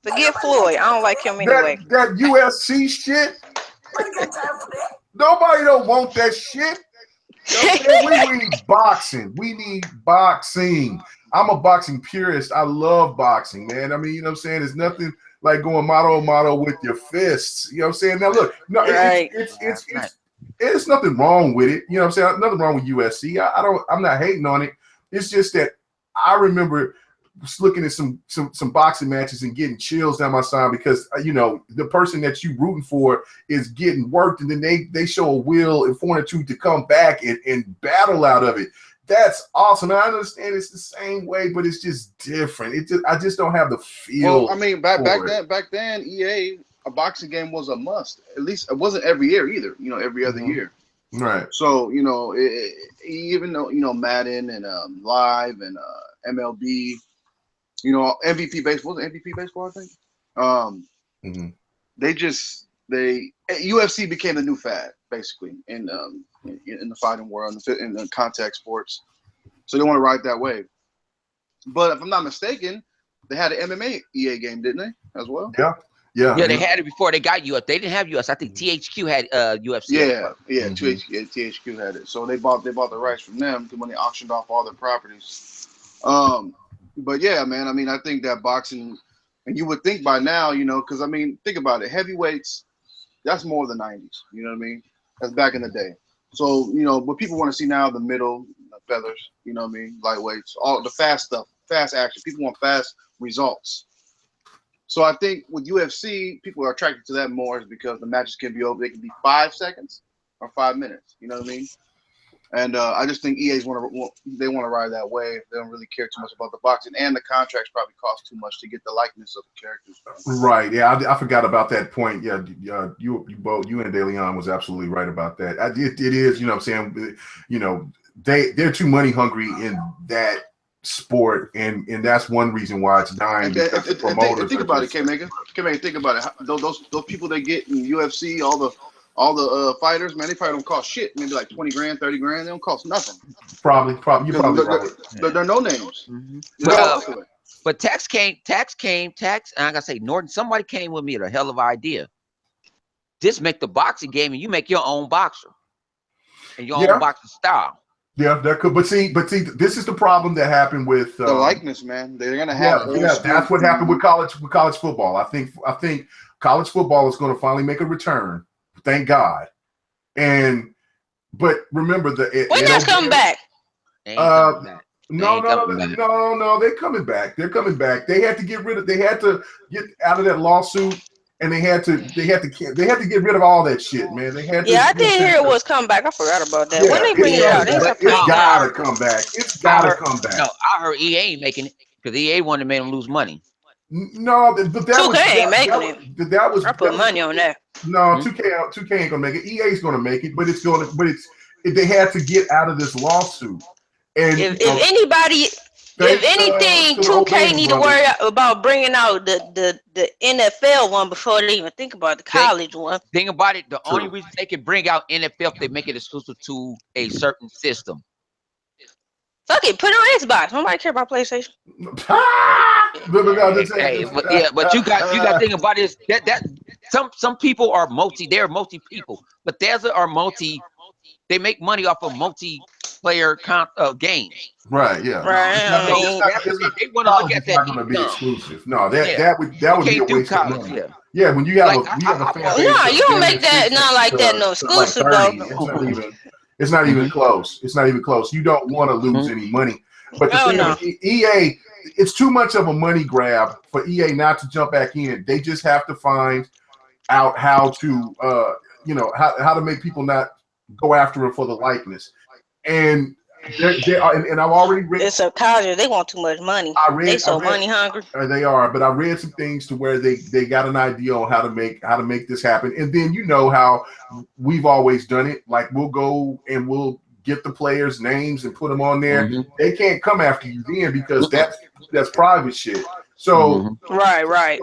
Forget Floyd. I don't like him anyway. That UFC shit. Nobody got time for that. Nobody don't want that shit. We need boxing. We need boxing. I'm a boxing purist. I love boxing, man. I mean, you know what I'm saying? There's nothing like going motto with your fists. You know what I'm saying? Now look, no, right. It's nothing wrong with it. You know what I'm saying? Nothing wrong with UFC. I'm not hating on it. It's just that I remember looking at some boxing matches and getting chills down my spine because the person that you rooting for is getting worked, and then they show a will and fortitude to come back and battle out of it. That's awesome. And I understand it's the same way, but it's just different. I just don't have the feel. Well, I mean, back then, EA, a boxing game was a must. At least it wasn't every year either. Every other year. Right. So even though Madden and Live and MLB. MVP baseball, was it MVP baseball, I think. They just UFC became the new fad basically in the fighting world in the contact sports. So they want to ride that wave. But if I'm not mistaken, they had an MMA EA game, didn't they, as well? Yeah, yeah, Yeah, they had it before they got US. They didn't have US. I think THQ had UFC at Yeah, first. yeah. Mhm. THQ had it, so they bought the rights from them when they auctioned off all their properties. Um, but yeah, man. I mean, I think that boxing, and you would think by now, because I mean, think about it. Heavyweights, that's more the '90s. You know what I mean? That's back in the day. So what people want to see now, the middle feathers. You know what I mean? Lightweights, all the fast stuff, fast action. People want fast results. So I think with UFC, people are attracted to that more is because the matches can be over. They can be 5 seconds or 5 minutes. You know what I mean? And I just think EA's they want to ride that wave. They don't really care too much about the boxing, and the contracts probably cost too much to get the likeness of the characters. Right. Yeah, I forgot about that point. Yeah, you and DeLeon was absolutely right about that. It is, you know what I'm saying? They're too money hungry in that sport, and that's one reason why it's dying, because the And promoters think are about it, just K-Maker. K-Maker, think about it. Those people they get in UFC, all the fighters, man, they probably don't cost shit. Maybe like 20 grand, 30 grand. They don't cost nothing probably you're because probably right. they're no names. Mm-hmm. They're But all uh, welcome. but tax, and I gotta say, Norton, somebody came with me with a hell of an idea. Just make the boxing game, and you make your own boxer and your own Yeah, boxing style. yeah, that could. But see, this is the problem that happened with. The likeness, man. They're gonna have old Yeah, school. that's what happened with college football. I think college football is going to finally make a return. Thank God. But remember When that's coming back? They ain't coming back. They No, ain't no, coming no, back. no, no. They're coming back. They're coming back. They had to get out of that lawsuit, and they had to get rid of all that shit, man. They had Yeah, to I did hear it was coming back. I forgot about that. When yeah, they it's bring it Yeah, out, coming they back. start but putting It's it gotta out. come back. It's I gotta heard come back. no, I heard EA ain't making it because EA wanted to make them lose money. No, but that 2K was ain't that, making that, it. was- that was I put that was money on that. no Hmm? 2K ain't gonna make it. EA is gonna make it, but they had to get out of this lawsuit. And If anybody, if thanks anything, to the 2K O'Bannon need to brothers. worry about bringing out the NFL one before they even think about the They college one. Thing about it, the only True. reason they can bring out NFL if they make it exclusive to a certain system. Fuck it, put it on Xbox. Nobody care about PlayStation. But you got thing about this that some people are they're multi people, but there's are multi. They make money off of multiplayer games. Right, yeah, no, Right? I So mean, that's what they want to look college at is that not going to be income. exclusive. No, that Yeah, that would that you would be a can't do waste of college. money. Yeah, Yeah, when like you have a fan no, base you of don't damn near make that not 60 like that no to like exclusive though. 30, it's not even hmm close. It's not even close. You don't want to lose any money. But the Oh thing no. with EA, it's too much of a money grab for EA not to jump back in. They just have to find out how to how to make people not go after it for the likeness. And they are, and I've already read. It's a college. They want too much money. They I so read money hungry. they are, but I read some things to where they got an idea on how to make this happen. And then you know how we've always done it. Like we'll go and we'll get the players' names and put them on there. hmm They can't come after you then because that's private shit. So hmm Right.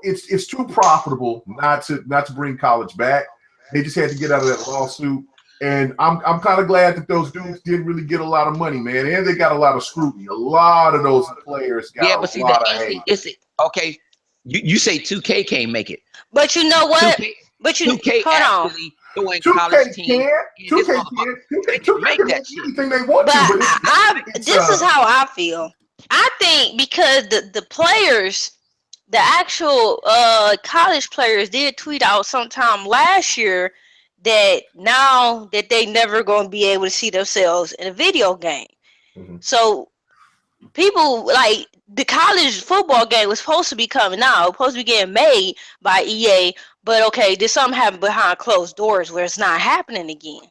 it's too profitable not to bring college back. They just had to get out of that lawsuit. And I'm kind of glad that those dudes didn't really get a lot of money, man. And they got a lot of scrutiny. A lot of those players got Yeah, a but see, lot of hate. okay. You say 2K can't make it. But you know what? 2K But you 2K hold on. actually doing college 2K teams. can, And this 2K motherfucker, can, 2K, they can 2K make can that make shit. anything they want But to, but it's this is how I feel. I think because the players, the actual college players did tweet out sometime last year that now that they never going to be able to see themselves in a video game. Mhm. So people like the college football game was supposed to be coming out, supposed to be getting made by EA, but okay, did something happen behind closed doors where it's not happening again?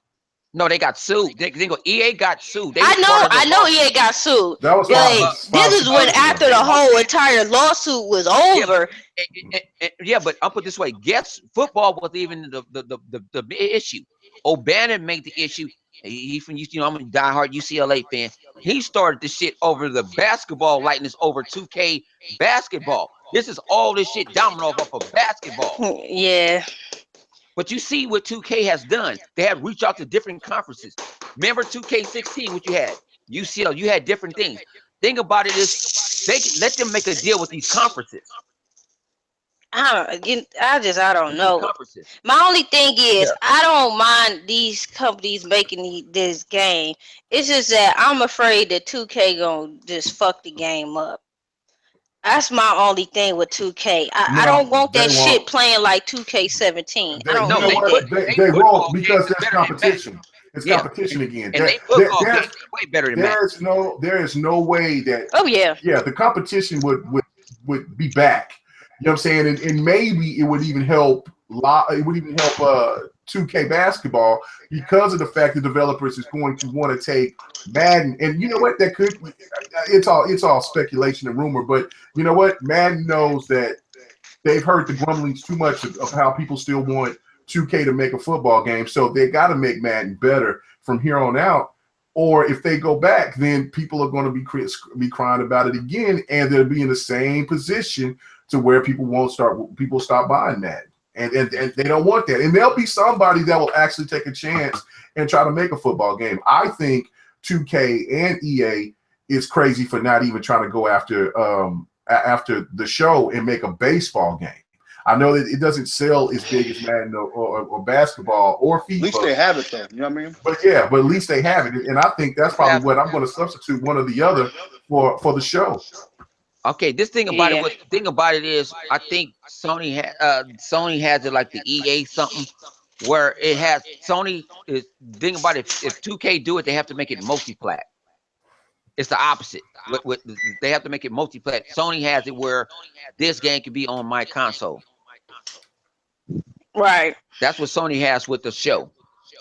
No, they got sued. EA got sued. They was part of the I know EA lawsuit. got sued, that was Yeah, but this five is six when uh, years ago. after the whole entire lawsuit was yeah, but over. yeah, but I'll put it this way: guess football was even the issue. O'Bannon made the issue. He from I'm a diehard UCLA fan. He started the shit over the basketball likeness over 2K basketball. This is all this shit domino off of basketball. Yeah. But you see what 2K has done. They have reached out to different conferences. Remember 2K16, what you had? UCL, you had different things. Thing about it is they can let them make a deal with these conferences. I don't With these know. conferences. My only thing Yeah. is, I don't mind these companies making this game. It's just that I'm afraid that 2K gonna just fuck the game up. That's my only thing with 2K. I don't No, want they that shit won't. playing like 2K17. I don't You No, know need they that. put what? they They football won't games because is that's better than Madden. competition. It's Yeah. competition again. And they football There's games is way better than Madden. there is no way that Oh yeah. the competition would be back. You know what I'm saying? And maybe it would even help. It would even help 2K basketball because of the fact the developers is going to want to take Madden. And you know what? That could it's all speculation and rumor. But you know what? Madden knows that they've heard the grumblings too much of how people still want 2K to make a football game. So they got to make Madden better from here on out. Or if they go back, then people are going to be crying about it again, and they'll be in the same position to where people stop buying Madden. And they don't want that. And there'll be somebody that will actually take a chance and try to make a football game. I think 2K and EA is crazy for not even trying to go after the show and make a baseball game. I know that it doesn't sell as big as Madden or basketball or At least FIFA, they have it though. You know what I mean? but at least they have it, and I think that's probably what I'm going to substitute one or the other for the show. Okay, this thing about it. Yeah. What the thing about it is, I think Sony has it like the EA something where it has Sony is thing about it. If 2K do it, they have to make it multi-plat. It's the opposite. What they have to make it multi-plat. Sony has it where this game can be on my console. Right. That's what Sony has with the show.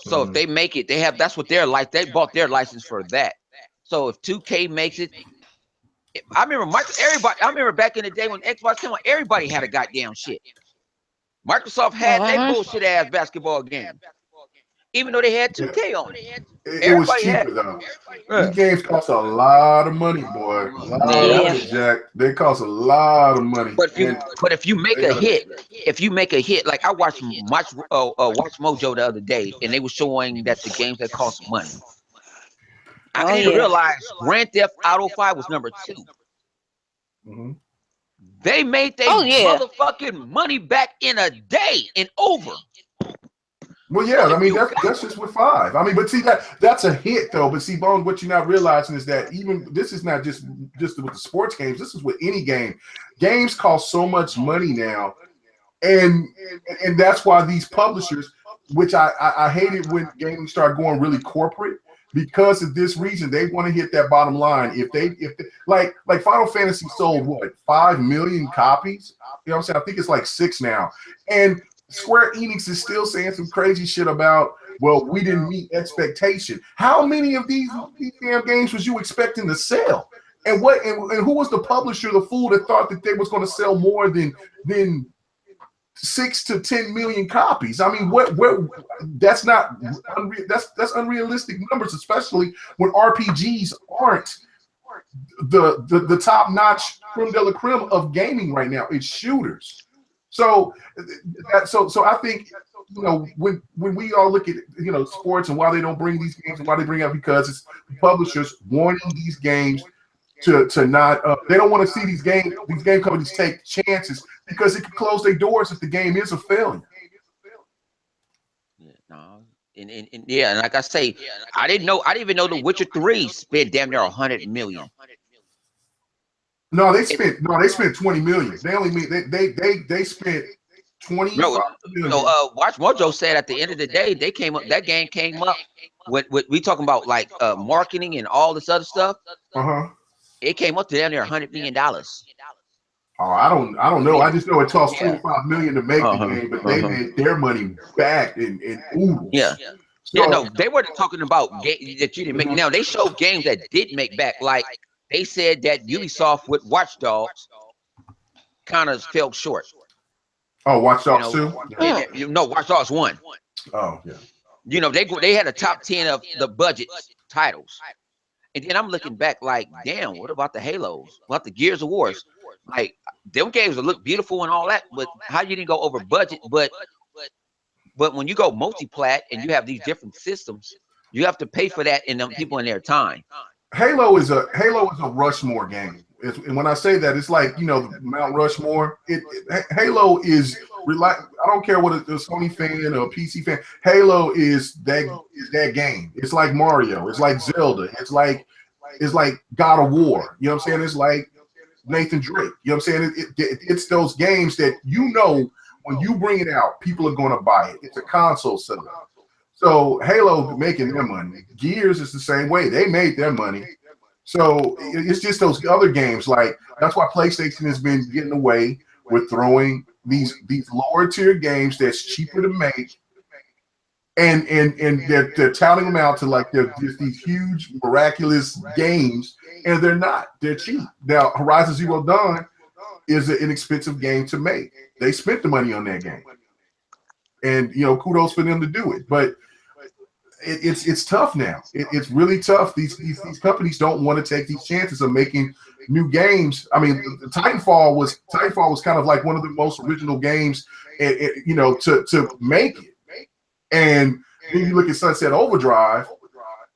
So if Mhm. they make it, they have that's what their like. They bought their license for that. So if 2K makes it, I remember everybody. I remember back in the day when Xbox came out, everybody had a goddamn shit. Microsoft had their Mhm. bullshit ass basketball game, even though they had Yeah. 2K on it. It was Everybody had cheaper it. though. Yeah. These games cost a lot of money, boy. A lot of Yeah. Yeah. money, Jack. They cost a lot of money, But and if you make they a gotta. hit, like I watched Watch Mojo the other day, and they were showing that the games that cost money. I Oh didn't yeah. realize Grand Theft Auto 5 was number 2. Mhm. They made their Oh yeah. motherfucking money back in a day and over. Well, So yeah, I if mean you that's just with 5. I mean, but see that's a hit though. But see, Bone, what you're not realizing is that even this is not just with the sports games. This is with any game. Games cost so much money now, and that's why these publishers, which I hate it when games start going really corporate because of this reason. They want to hit that bottom line. If they like Final Fantasy sold what 5 million copies. You know what I'm saying? I think it's like 6 now, and Square Enix is still saying some crazy shit about, well, we didn't meet expectation. How many of these damn games was you expecting to sell? And who was the publisher, the fool that thought that they was going to sell more than 6 to 10 million copies? I mean, what that's not that's unrealistic numbers, especially when RPGs aren't the top notch creme de la creme of gaming right now. It's shooters. So so I think when we all look at sports and why they don't bring these games and why they bring up, because it's the publishers wanting these games to not they don't want to see these game companies take chances because it could close their doors if the game is a failure. Yeah, no, and yeah, and like I say, I didn't even know The Witcher 3 spent damn near 100 million. No, It, they spent 20 million. They only mean they spent 25 no, million. Watch Mojo said at the end of the day, that game came up with we talking about like marketing and all this other stuff. Uh-huh. It came up to damn near $100 million. Oh, I don't know. I just know it cost Yeah. 25 million to make the game, but they made their money back in Yeah. oodles. Yeah, So no, they weren't talking about that you didn't make. Now they showed games that did make back. Like they said that Ubisoft with Watch Dogs kind of fell short. Watch You Dogs know, 2? Yeah. Mm. Watch Dogs won. Oh, yeah. They had a top 10 of the budget titles, and then I'm looking back like, damn, what about the Halos? What about the Gears of Wars? Like them games will look beautiful and all that, but how you didn't go over budget? But when you go multi-plat and you have these different systems, you have to pay for that and them people in their time. Halo is a Rushmore game. And when I say that, it's like Mount Rushmore. Halo is I don't care what a Sony fan or a PC fan. Halo is that game. It's like Mario. It's like Zelda. It's like God of War. You know what I'm saying? It's like Nathan Drake. You know what I'm saying? It's those games that when you bring it out, people are going to buy it. It's a console seller. So Halo making their money. Gears is the same way. They made their money. So it's just those other games. Like that's why PlayStation has been getting away with throwing these lower tier games that's cheaper to make, and they're touting them out to like they're just these huge miraculous games, and they're not. They're cheap. Now Horizon Zero Dawn is an inexpensive game to make. They spent the money on that game, and kudos for them to do it. But it's tough now. It's really tough. These companies don't want to take these chances of making new games. I mean, Titanfall was kind of like one of the most original games, to make it. And then you look at Sunset Overdrive,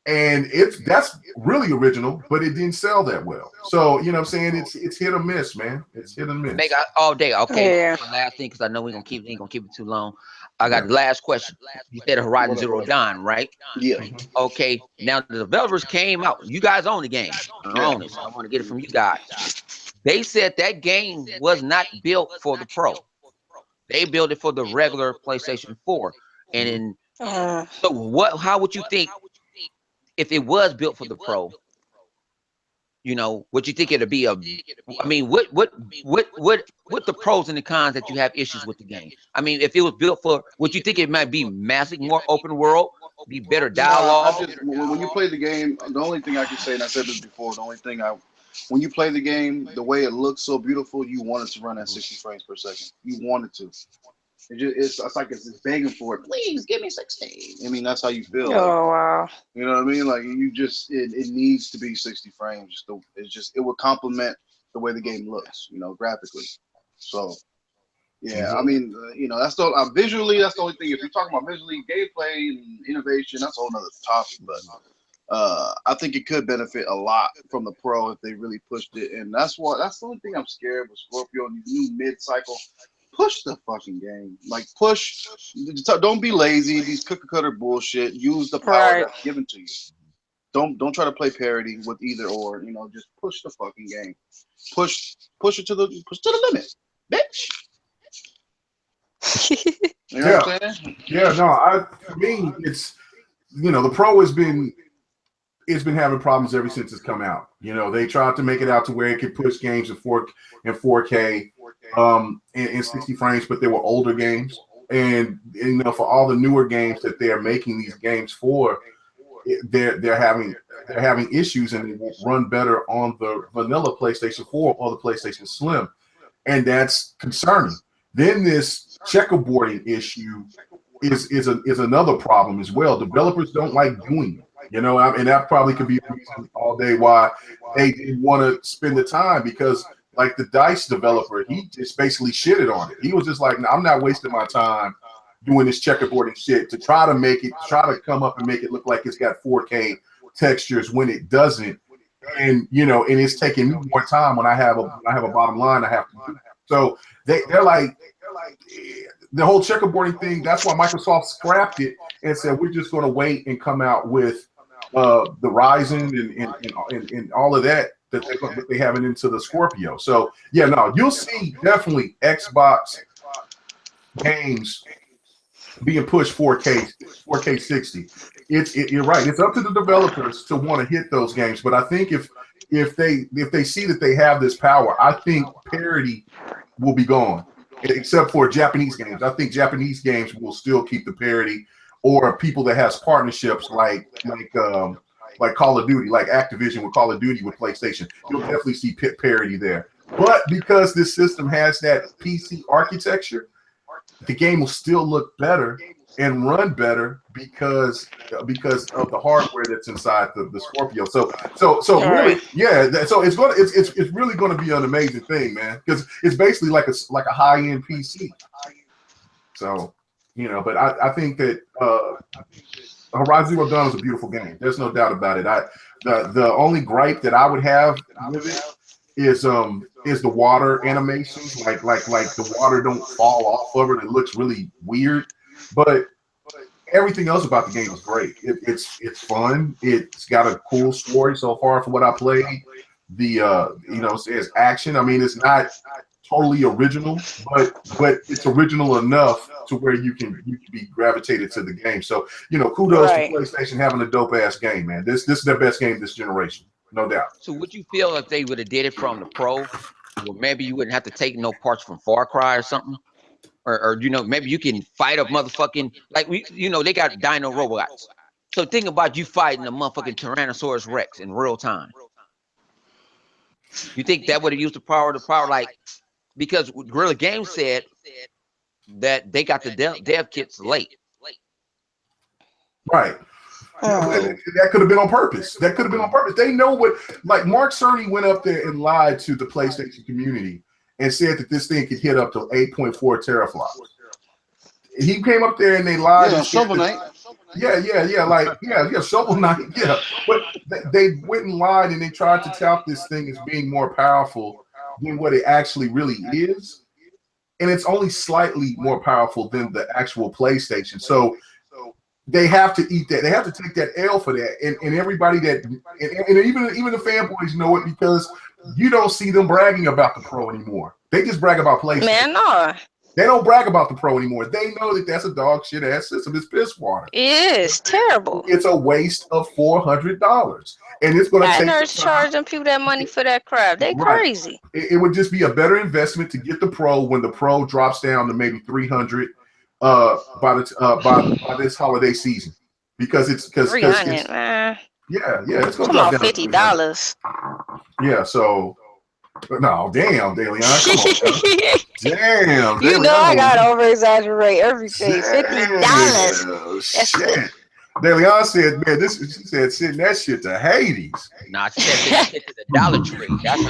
and that's really original, but it didn't sell that well. So you know what I'm saying, it's hit or miss, man. It's hit or miss. Make all day. Okay, Yeah. the last thing, because I know ain't gonna keep it too long. I got the last question. You said Horizon Zero Dawn, right? Yeah. Okay. Now the developers came out. You guys own the game. I own it, so I want to get it from you guys. They said that game was not built for the Pro. They built it for the regular PlayStation 4. And in so how would you think if it was built for the Pro? Would you think it'd be I mean, what the pros and the cons that you have issues with the game? I mean, if it was built for, would you think it might be massive, more open world, be better dialogue? I just when you play the game, the only thing I can say, and I said this before, when you play the game, the way it looks so beautiful, you want it to run at 60 frames per second. You want it to. It's like it's just begging for it. Please give me 60. I mean, that's how you feel. Oh wow. You know what I mean? Like it needs to be 60 frames. It would complement the way the game looks, graphically. So yeah, I mean, that's visually. That's the only thing. If you're talking about visually, gameplay and innovation, that's a whole nother topic. But I think it could benefit a lot from the Pro if they really pushed it. And that's the only thing I'm scared with Scorpio and these new mid-cycle. Push the fucking game. Like push. Don't be lazy. These cookie cutter bullshit. Use the power that's given to you. Don't try to play parody with either or. Just push the fucking game. Push it to the limit, bitch. You know what I'm saying? Yeah. No, for me, it's the Pro has been having problems ever since it's come out. They tried to make it out to where it could push games in 4K. In 60 frames, but they were older games, and for all the newer games that they are making these games for, they're having issues, and it will run better on the vanilla PlayStation 4 or the PlayStation Slim, and that's concerning. Then this checkerboarding issue is another problem as well. Developers don't like doing it, and that probably could be a reason all day why they didn't want to spend the time, because like the DICE developer, he just basically shitted on it. He was just like, no, I'm not wasting my time doing this checkerboarding shit to try to come up and make it look like it's got 4K textures when it doesn't. And and it's taking me more time when I have a bottom line I have to do. So they're like the whole checkerboarding thing. That's why Microsoft scrapped it and said we're just going to wait and come out with the Ryzen and all of that they have it into the Scorpio. So yeah, no, you'll see definitely Xbox games being pushed 4K 60. You're right. It's up to the developers to want to hit those games. But I think if they see that they have this power, I think parity will be gone, except for Japanese games. I think Japanese games will still keep the parity, or people that has partnerships like Call of Duty, like Activision with Call of Duty with PlayStation. You'll definitely see parity there. But because this system has that PC architecture, the game will still look better and run better because of the hardware that's inside the Scorpio. So Right. really, yeah. So it's really going to be an amazing thing, man. Because it's basically like a high end PC. So but I think that Horizon Zero Dawn is a beautiful game. There's no doubt about it. The only gripe that I would have with it is the water animations. Like the water don't fall off of it. It looks really weird. But everything else about the game is great. It's fun. It's got a cool story so far for what I played. The it's action. I mean, it's not totally original, but it's original enough to where you can be gravitated to the game. So kudos to Right. PlayStation having a dope ass game, man. This is their best game this generation, no doubt. So would you feel if they would have did it from the Pro, or maybe you wouldn't have to take no parts from Far Cry or something? Or maybe you can fight a motherfucking like they got dino robots. So think about you fighting a motherfucking Tyrannosaurus Rex in real time. You think that would have used the power like because Guerrilla Games said that they got the dev kits late. Right. Mm. That could have been on purpose. That could have been on purpose. They know what, like Mark Cerny went up there and lied to the PlayStation community and said that this thing could hit up to 8.4 teraflops. He came up there and they lied. Yeah, Shovel Knight. Yeah, Shovel Knight, yeah. But they went and lied and they tried to tout this thing as being more powerful than what it actually really is. And it's only slightly more powerful than the actual PlayStation. So they have to eat that. They have to take that L for that. And everybody that, and even the fanboys know it because you don't see them bragging about the Pro anymore. They just brag about PlayStation. Man, no. They don't brag about the Pro anymore. They know that that's a dog shit ass system. It's piss water. It is terrible. It's a waste of $400, and it's going to take. Nerds charging people that money for that crap. They crazy. It would just be a better investment to get the Pro when the Pro drops down to maybe 300 by this holiday season, because it's 300, man. Yeah, it's going to Come drop on, down $50. Yeah, so. No, damn, DeLeon, come on. Damn, you know I gotta over exaggerate everything. $50. Shit. DeLeon said, man, she said send that shit to Hades. Nah, she said send it to the Dollar Tree. That's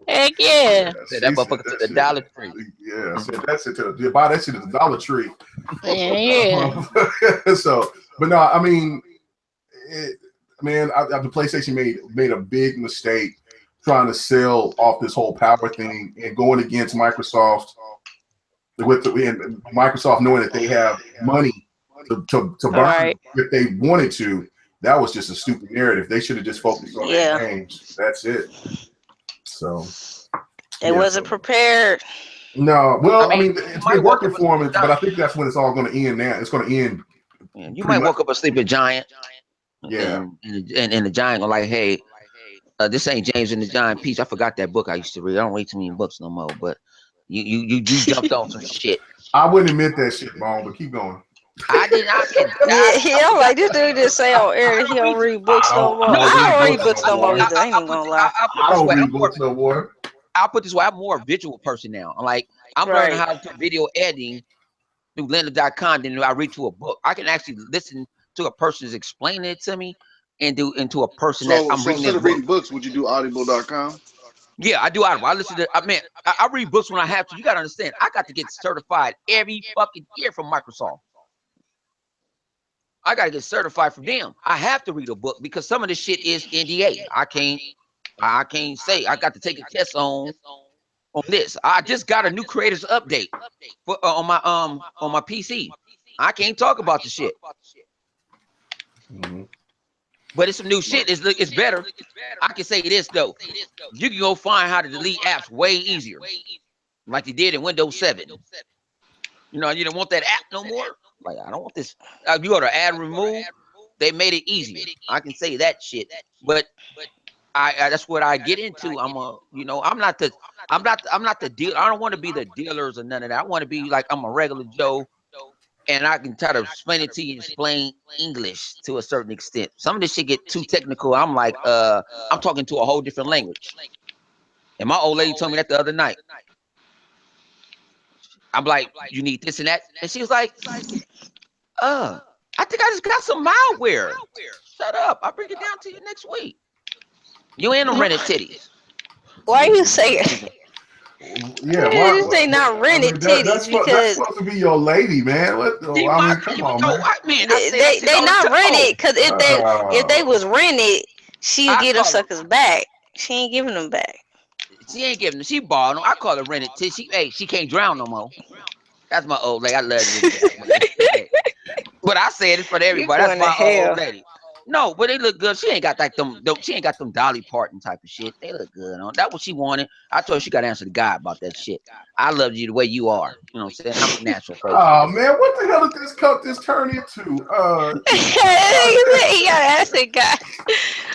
Heck yeah. Said that motherfucker to the Dollar Tree. Yeah, said that shit to buy that shit at the Dollar Tree. Yeah. So, but no, I mean, the PlayStation made a big mistake trying to sell off this whole power thing and going against Microsoft with Microsoft knowing that they have money to burn if they wanted to. That was just a stupid narrative. They should have just focused on their games. That's it. So they wasn't prepared. No, well, I mean it's been working for them, but I think that's when it's all going to end now. It's going to end. You might woke up a sleeping giant. Yeah, and the giant go like, hey, this ain't James and the Giant Peach. I forgot that book I used to read. I don't read too many books no more. But you jumped on some shit. I wouldn't admit that shit, Bone, but keep going. I did not. I'm like this dude just say on air that he don't read books no more. I don't read books no more either. I ain't even gonna lie. I don't read books no more. I'll put this way. I'm more a visual person now. I'm learning how to do video editing through lender.com than I read to a book. I can actually listen to a person's explaining it to me and do into a person that I'm reading. Instead of reading books, would you do audible.com? Yeah, I do Audible. I listen to. I read books when I have to. You gotta understand. I got to get certified every fucking year from Microsoft. I gotta get certified from them. I have to read a book because some of this shit is NDA. I can't say. I got to take a test on this. I just got a new creators update for on my PC. I can't talk about the shit. Mm-hmm. But it's some new shit. It's better. I can say this though. You can go find how to delete apps way easier, like you did in Windows 7. You don't want that app no more. Like I don't want this. You go to add remove. They made it easier. I can say that shit. But I that's what I get into. I'm not the deal. I don't want to be the dealers or none of that. I want to be like I'm a regular Joe. And I can try to explain it to you, explain English to a certain extent. Some of this shit get too technical. I'm like, I'm talking to a whole different language. And my old lady told me that the other night. I'm like, you need this and that, and she was like, I think I just got some malware. Shut up. I'll bring it down to you next week. You ain't no rented titties. Why you say it? Yeah, why? You say not I rented mean, titties that's because supposed to be your lady, man. What? See, I my mean, come baby, on, no, man. man, I say that they shit they all the not time. Oh, rented. Because if they was Oh, rented, she'd I get them call her. suckers back. She ain't giving them back. She ain't giving them. She bought them. I call her rented titty. She can't drown no more. That's my old lady. I love her to death, man. Hey. But I said it for You everybody. That's going to my old hell? lady. No, but they look good. She ain't got like them. She ain't got them Dolly Parton type of shit. They look good on. That what she wanted. I told her she got to answer to God about that shit. I love you the way you are. You know what I'm saying? I'm a natural person. oh man, what the hell did this turn into? He got ass and guy.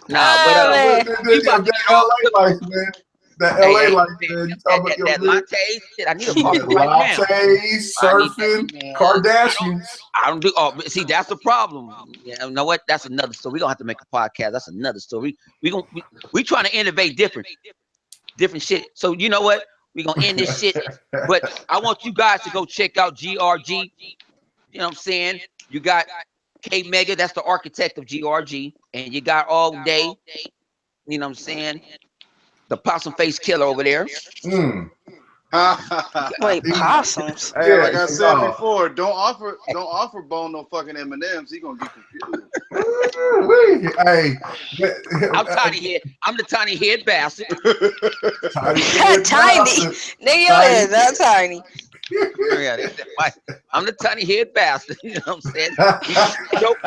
Nah, but Oh man. we about to That get off. LA life, man. That Hey, LA hey, life, man, man. You talking about your that real latte shit. I need a yeah, coffee right now. lattes, I need that, surfing, man. Kardashians. I don't do. Oh, but see, that's the problem. Yeah, you know what? That's another story. We gonna have to make a podcast. That's another story. We trying to innovate different shit. So you know what? We gonna end this shit. But I want you guys to go check out GRG. You know what I'm saying? You got K Mega. That's the architect of GRG, and you got All Day. You know what I'm saying? The possum face killer over there. Mm. Wait, possums. Hey, Yeah, like I said yeah. before, don't offer Bone no fucking M&Ms. He gonna get confused. Hey, I'm tiny head. I'm the tiny head bastard. tiny head Tiny. bastard. Nigga, your Tiny. ass not tiny. Yeah, I'm the tiny head bastard. You know what I'm saying? We joke,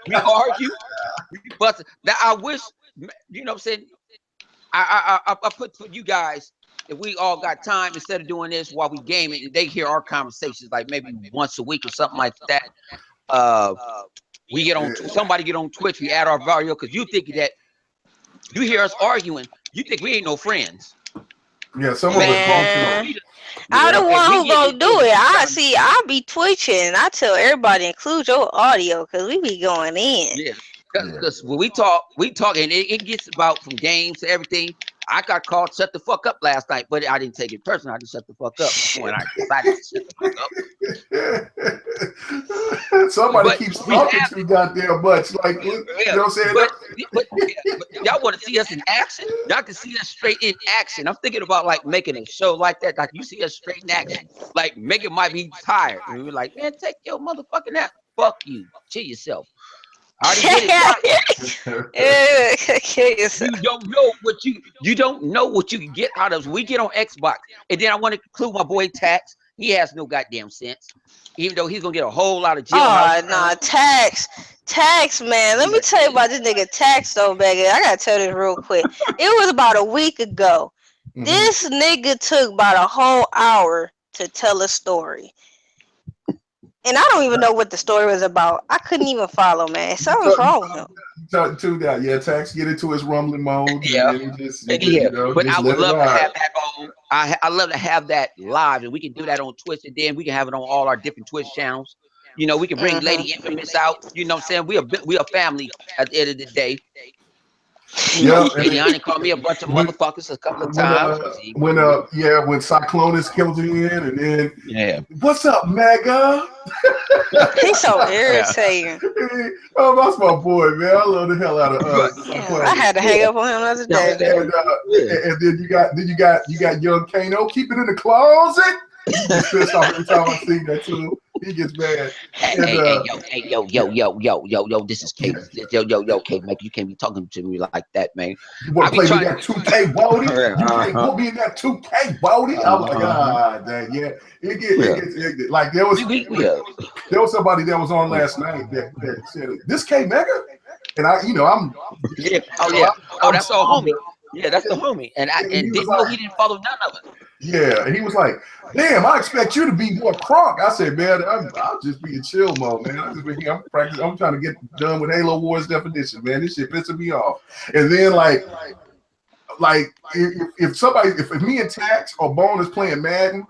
we argue, we bust. Now I wish, you know what I'm saying? I put for you guys if we all got time instead of doing this while we gaming and they hear our conversations like maybe once a week or something like that. Uh, we get on somebody get on Twitch. We add our video because you think that you hear us arguing. You think we ain't no friends, Yeah, some of man. us Call do me too. Man. Rita. I Yeah. the If one we who get gonna into do it, it. we I trying to see. I'll be twitching. And I tell everybody, include your audio, cause we be going in. yeah. Yeah. Because when we talk, and it gets about from games to everything. I got called shut the fuck up last night, but I didn't take it personal. I just shut the fuck up when Shoot. I decided to shut the fuck up. Somebody But keeps we talking have too goddamn much. Like, you yeah, know what I'm saying? but but y'all want to see us in action? Y'all can see us straight in action. I'm thinking about like making a show like that. Like you see us straight in action. Like Megan might be tired, and we're like, man, take your motherfucking nap. Fuck you. Chill yourself. I already did it twice. Kill yourself. You don't know what you can get out of us. We get on Xbox, and then I want to include my boy Tax. He has no goddamn sense, even though he's gonna get a whole lot of jailhouse Oh time. nah, tax man. Let me tell you about this nigga tax though, Megan. I gotta tell this real quick. It was about a week ago. Mhm. This nigga took about a whole hour to tell a story. And I don't even know what the story was about. I couldn't even follow, man. Something's wrong with him. Talking to that, yeah. Tax get into his rumbling mode, and Yeah, then he just, yeah. But just I would let it love to ride. have that on. I love to have that live, and we can do that on Twitch, and then we can have it on all our different Twitch channels. You know, we can bring Hmm. Lady Infamous out. You know what I'm saying? We a family at the end of the day. You Yeah, know, and Lady Honey called me a bunch of when motherfuckers a couple of when times. She was cool. yeah, when Cyclonus killed in, and then Yeah. what's up, Mega? He's so Yeah. irritating. Oh, that's my boy, man. I love the hell out of But Yeah, I Cyclonus. had to hang yeah. up on him the other You know what I'm day. saying? Yeah. And then you got young Kano. Keep it in the closet. He gets pissed off every time I sing that too. He gets mad. And yeah, Yo, this is K. Yo, K, man, you can't be talking to me like that, man. you I want to be play me trying. that 2K Bodie? You can't Uh-huh. put me in that 2K Bodie. I'm like, Uh-huh. dang, yeah. Yeah. It gets like there was somebody that was on last night that said this K Mega, and Yeah. Oh, so yeah. Oh, I'm that's our small, homie. Yeah, that's the homie. and he And was didn't know like, he didn't follow none of it. yeah, and he was like, damn, I expect you to be more crunk. I said, man, I'll just be in chill mode, man. I just be here. I'm practicing. I'm trying to get done with Halo Wars definition, man. This shit pissing me off. And then like if me and Tax or Bone is playing Madden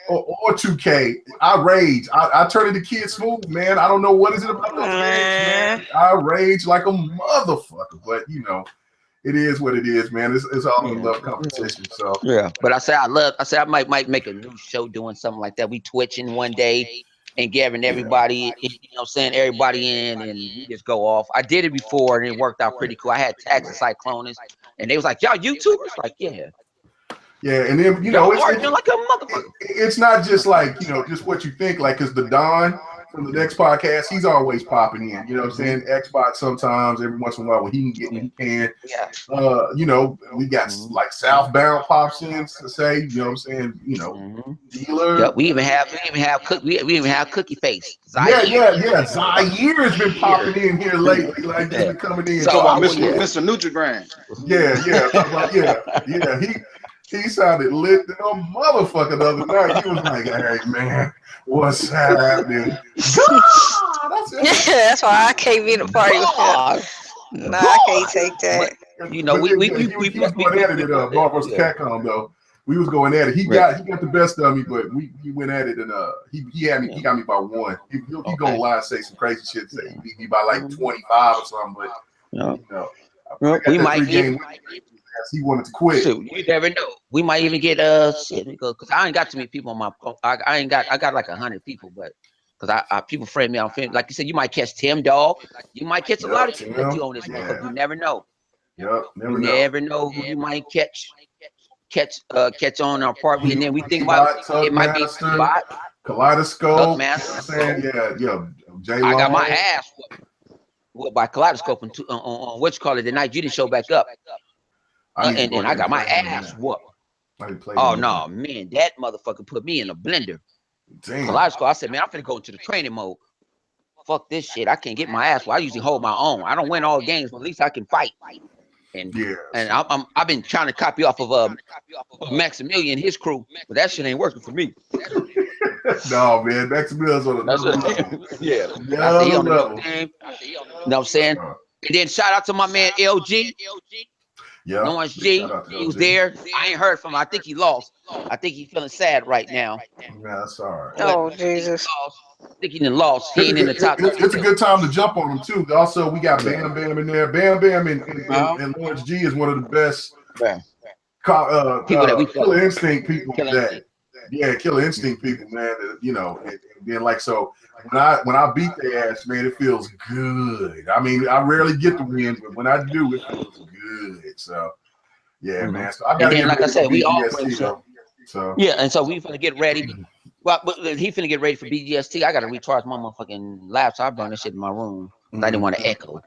or 2K, I rage. I turn into Kid Smooth, man. I don't know what is it about those games, Man. man. I rage like a motherfucker, but it is what it is, man. It's all in Yeah. love competition. So Yeah. But I say I might make a new show doing something like that. We twitching one day and giving yeah, everybody, you know what I'm saying, everybody in and we just go off. I did it before and it worked out pretty cool. I had tax and cyclonists and they was like, y'all YouTubers? Like, yeah. yeah, and then Y'all arguing like a motherfucker. it's not just like just what you think. Like, cause the Don from the next podcast, he's always popping in. You know what I'm saying? Xbox sometimes every once in a while when he can get when he can. Yeah. We got like Southbound pops in to say, you know what I'm saying? Dealer. Yeah, we even have Cookie Face. Yeah. Zaire has been popping in here lately, like just been coming in. So Talk about I was Mr. Nutrigram. Yeah. He sounded lit than a motherfucker the other night. He was like, "Hey man, what's happening?" God, That's why I can't be in the party with him. Nah, I can't take that. You know, he was going at it at Bar vs. Catcom though. We was going at it. He got the best of me, but we went at it and he got me by one. He gonna lie and say some crazy shit. Say he beat me by like 25 or something, but we might he wanted to quit. Shoot, you never know. We might even get shit because I ain't got too many people on my. I got like 100 people, but because I people friend me on film. Like you said, you might catch Tim Dog. You might catch a lot of people that you on this motherfucker. You never know. Yep, never know who you might catch on our party, and then we think about it might be Bot, Kaleidoscope. Master. Yeah. I got my ass whooped by Kaleidoscope on what you call it the night you didn't show back up. And I got my ass whooped. Oh no, man, that motherfucker put me in a blender. Damn. Kaleidoscope, I said, man, I'm finna go into the training mode. Fuck this shit. I can't get my ass. Well, I usually hold my own. I don't win all games, but at least I can fight. And I've been trying to copy off of Maximilian, his crew, but that shit ain't working for me. No, man, Maximilian's on another level. Yeah, I see on the game. You know what I'm saying? And then shout out to my man LG. Yeah, Lawrence G, he was there. I ain't heard from him. I think he lost. I think he's feeling sad right now. Yeah, that's all right. Oh, Jesus. I think he done lost. He ain't in the top. It's a good time to jump on him too. Also, we got Bam Bam in there. Bam Bam and Lawrence G is one of the best people that we Killer Instinct people Killer Instinct people, man. And then like so when I beat their ass, man, it feels good. I mean, I rarely get the win, but when I do, it feels good. So yeah, man. So I gotta get like I said, we all so yeah, and so we finna get ready. Well, he finna get ready for BGST. I gotta recharge my motherfucking laptop. I brought that shit in my room. I didn't want to echo.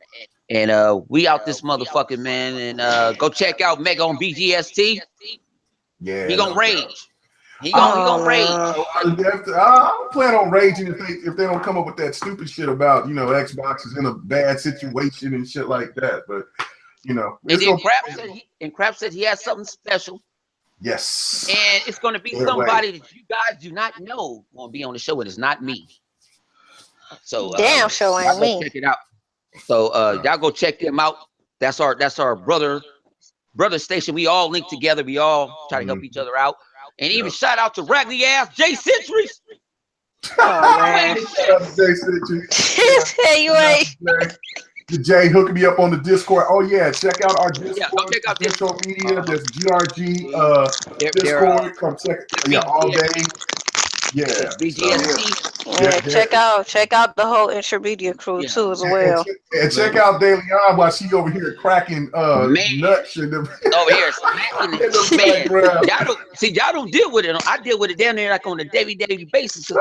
And we out this motherfucking man, and go check out Mega on BGST. Yeah, he gonna rage. He gonna rage. I plan on raging if they don't come up with that stupid shit about Xbox is in a bad situation and shit like that. But and then Crap said he has something special. Yes. And it's gonna be somebody that you guys do not know gonna be on the show, and it's not me. So damn show ain't me. Check it out. So y'all go check them out. That's our brother station. We all link together. We all try to help each other out. And even shout out to raggedy ass Jay Centuries. Oh man. Shout out to Jay Centuries. Hey, you ain't. Jay hooking me up on the Discord. Oh yeah, check out our Discord. Yeah, go check out Discord media. There's GRG Discord. Come check all day. Yeah. BGST. Check out the whole Intermedia crew too as well. And check out De Leon while she over here cracking nuts in the over here smacking man. Y'all don't deal with it. I deal with it down there like on a daily basis. So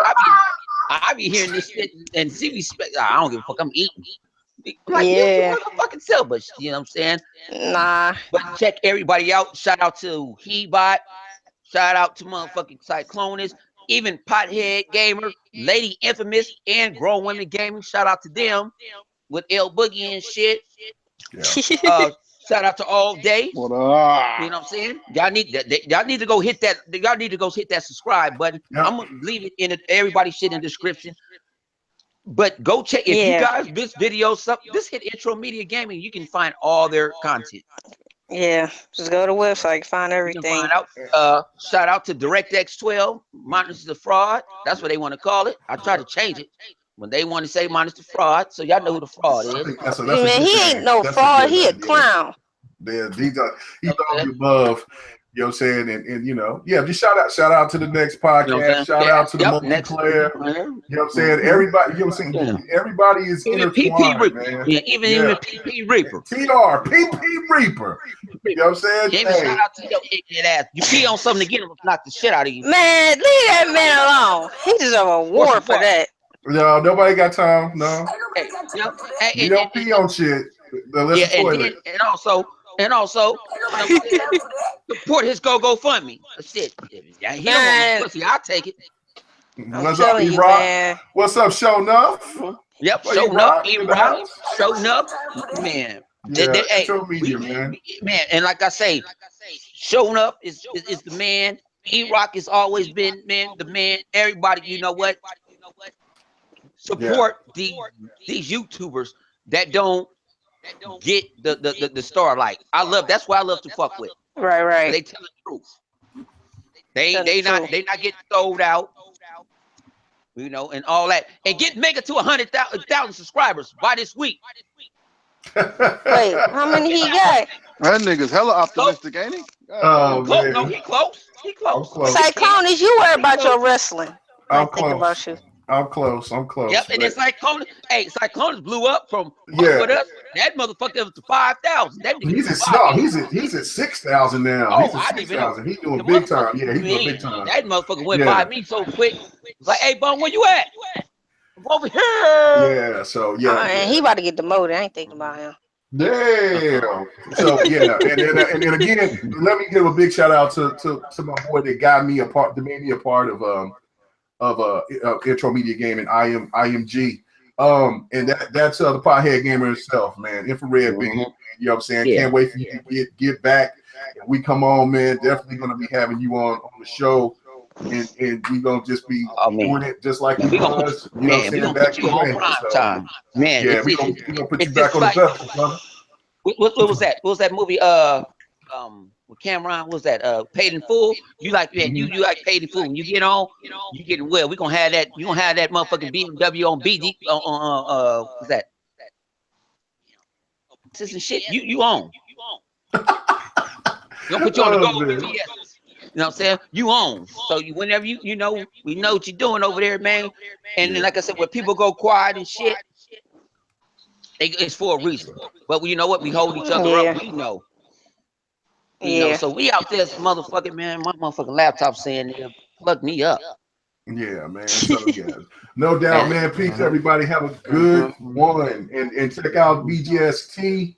I be hearing this shit and see me. I don't give a fuck. I'm eating. Like, yeah, fucking sell, but you know what I'm saying? Nah. But check everybody out. Shout out to Hebot. Shout out to motherfucking Cyclonus. Even Pothead Gamer, Lady Infamous, and Grown Women Gaming. Shout out to them with L Boogie and shit. Yeah. Shout out to All Day. You know what I'm saying? Y'all need to go hit that. Y'all need to go hit that subscribe button. Yep. I'm gonna leave it in everybody's shit in the description. But go check if you guys this video this hit Intro Media Gaming. You can find all their content. Yeah, just go to the website, find everything. Find out. Shout out to DirectX 12, minus the fraud. That's what they want to call it. I try to change it when they want to say minus the fraud, so y'all know who the fraud is. Man, he ain't no fraud. He a clown. He's all Okay. the above. You know what I'm saying? And just shout out to the next You know what I'm podcast. saying? Shout Yeah. out to the Yep. Next. multiplayer. Mhm. You know what I'm saying? Everybody, you know what I'm Yeah. saying? Everybody is Even PP intertwined, Reaper. man. Yeah. Even PP Reaper. PP Reaper. You know what I'm saying? Even shout out to your ignorant ass. You pee on something to get him to knock the shit out of you. Man, leave that man alone. He deserve a What's the award for part? that. No, nobody got time. No. Hey, yep. Hey, We don't pee on shit unless yeah, the toilet. and also, you know what I'm saying? Support his GoFundMe. Shit. Yeah, he don't want no Man, pussy. I'll take it. I'm What's up, telling you, E-Rock? man. What's up, Show Enough? Yep, Well, showing up, E-Rock in the E-Rock, house. showing up, man. Yeah, Hey, intro media, man. man, and like I say, showing up is the man. E-Rock has always been the man. Everybody, you know what? Yeah. Support these YouTubers that don't get the star. Like that's why I love to fuck with. Right. They tell the truth. They Tell the truth. not getting sold out, and all that, and make it to 100,000 subscribers by this week. Wait, how many he got? That nigga's hella Close. optimistic, ain't he? Oh, Close. man. No, he close. He I'm close. close. Cyclonus, you worry about your wrestling. I I'm ain't thinking about close. you. I'm close. I'm close. Yep, and But it's Cyclonus. Hey, Cyclonus blew up from yeah, with us. That motherfucker was to 5,000. That nigga he's to at 5,000. he's at 6,000 now. Oh, He's at I didn't even know. 6,000. He's doing The big time. motherfucker, Yeah, he's doing man, big time. that motherfucker went Yeah. by me so quick. It's like, hey, Bum, where you at? I'm over here. Yeah. So And he about to get demoted. I ain't thinking about him. Damn. So yeah, and again, let me give a big shout out to my boy that got me made me a part of intro media game and IMG. And that's the pothead gamer himself, man. Infrared big, man. You know what I'm saying? Yeah. Can't wait for you to get back. When we come on, man. Definitely gonna be having you on the show. And we gonna just be doing it just like we was, you know what I'm saying, we gonna back put in you the on day. prime So, time. Man, yeah, we gonna put you back on the pedestal, brother. What was that? What was that movie? With Cameron, what was that? Paid in Full. You like you like Paid in Full. When you get on, you getting well. We gonna have that. You gonna have that motherfucking BMW on BD. What's that? This and shit. You on? You gonna put you on the gold BBS. You know what I'm saying? You on. So whenever we know what you're doing over there, man. And then, like I said, when people go quiet and shit, it's for a reason. But you know what? We hold each other up. We know. So we out there, motherfucking man. My motherfucking laptop saying, plug me up. Yeah, man. So yeah, no doubt, man. Peace, everybody. Have a good one, and check out BGST.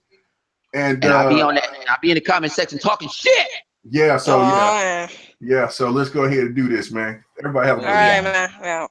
And I'll be on that. I'll be in the comment section talking shit. Yeah. So yeah. So let's go ahead and do this, man. Everybody have a good one. All right, man. Yeah.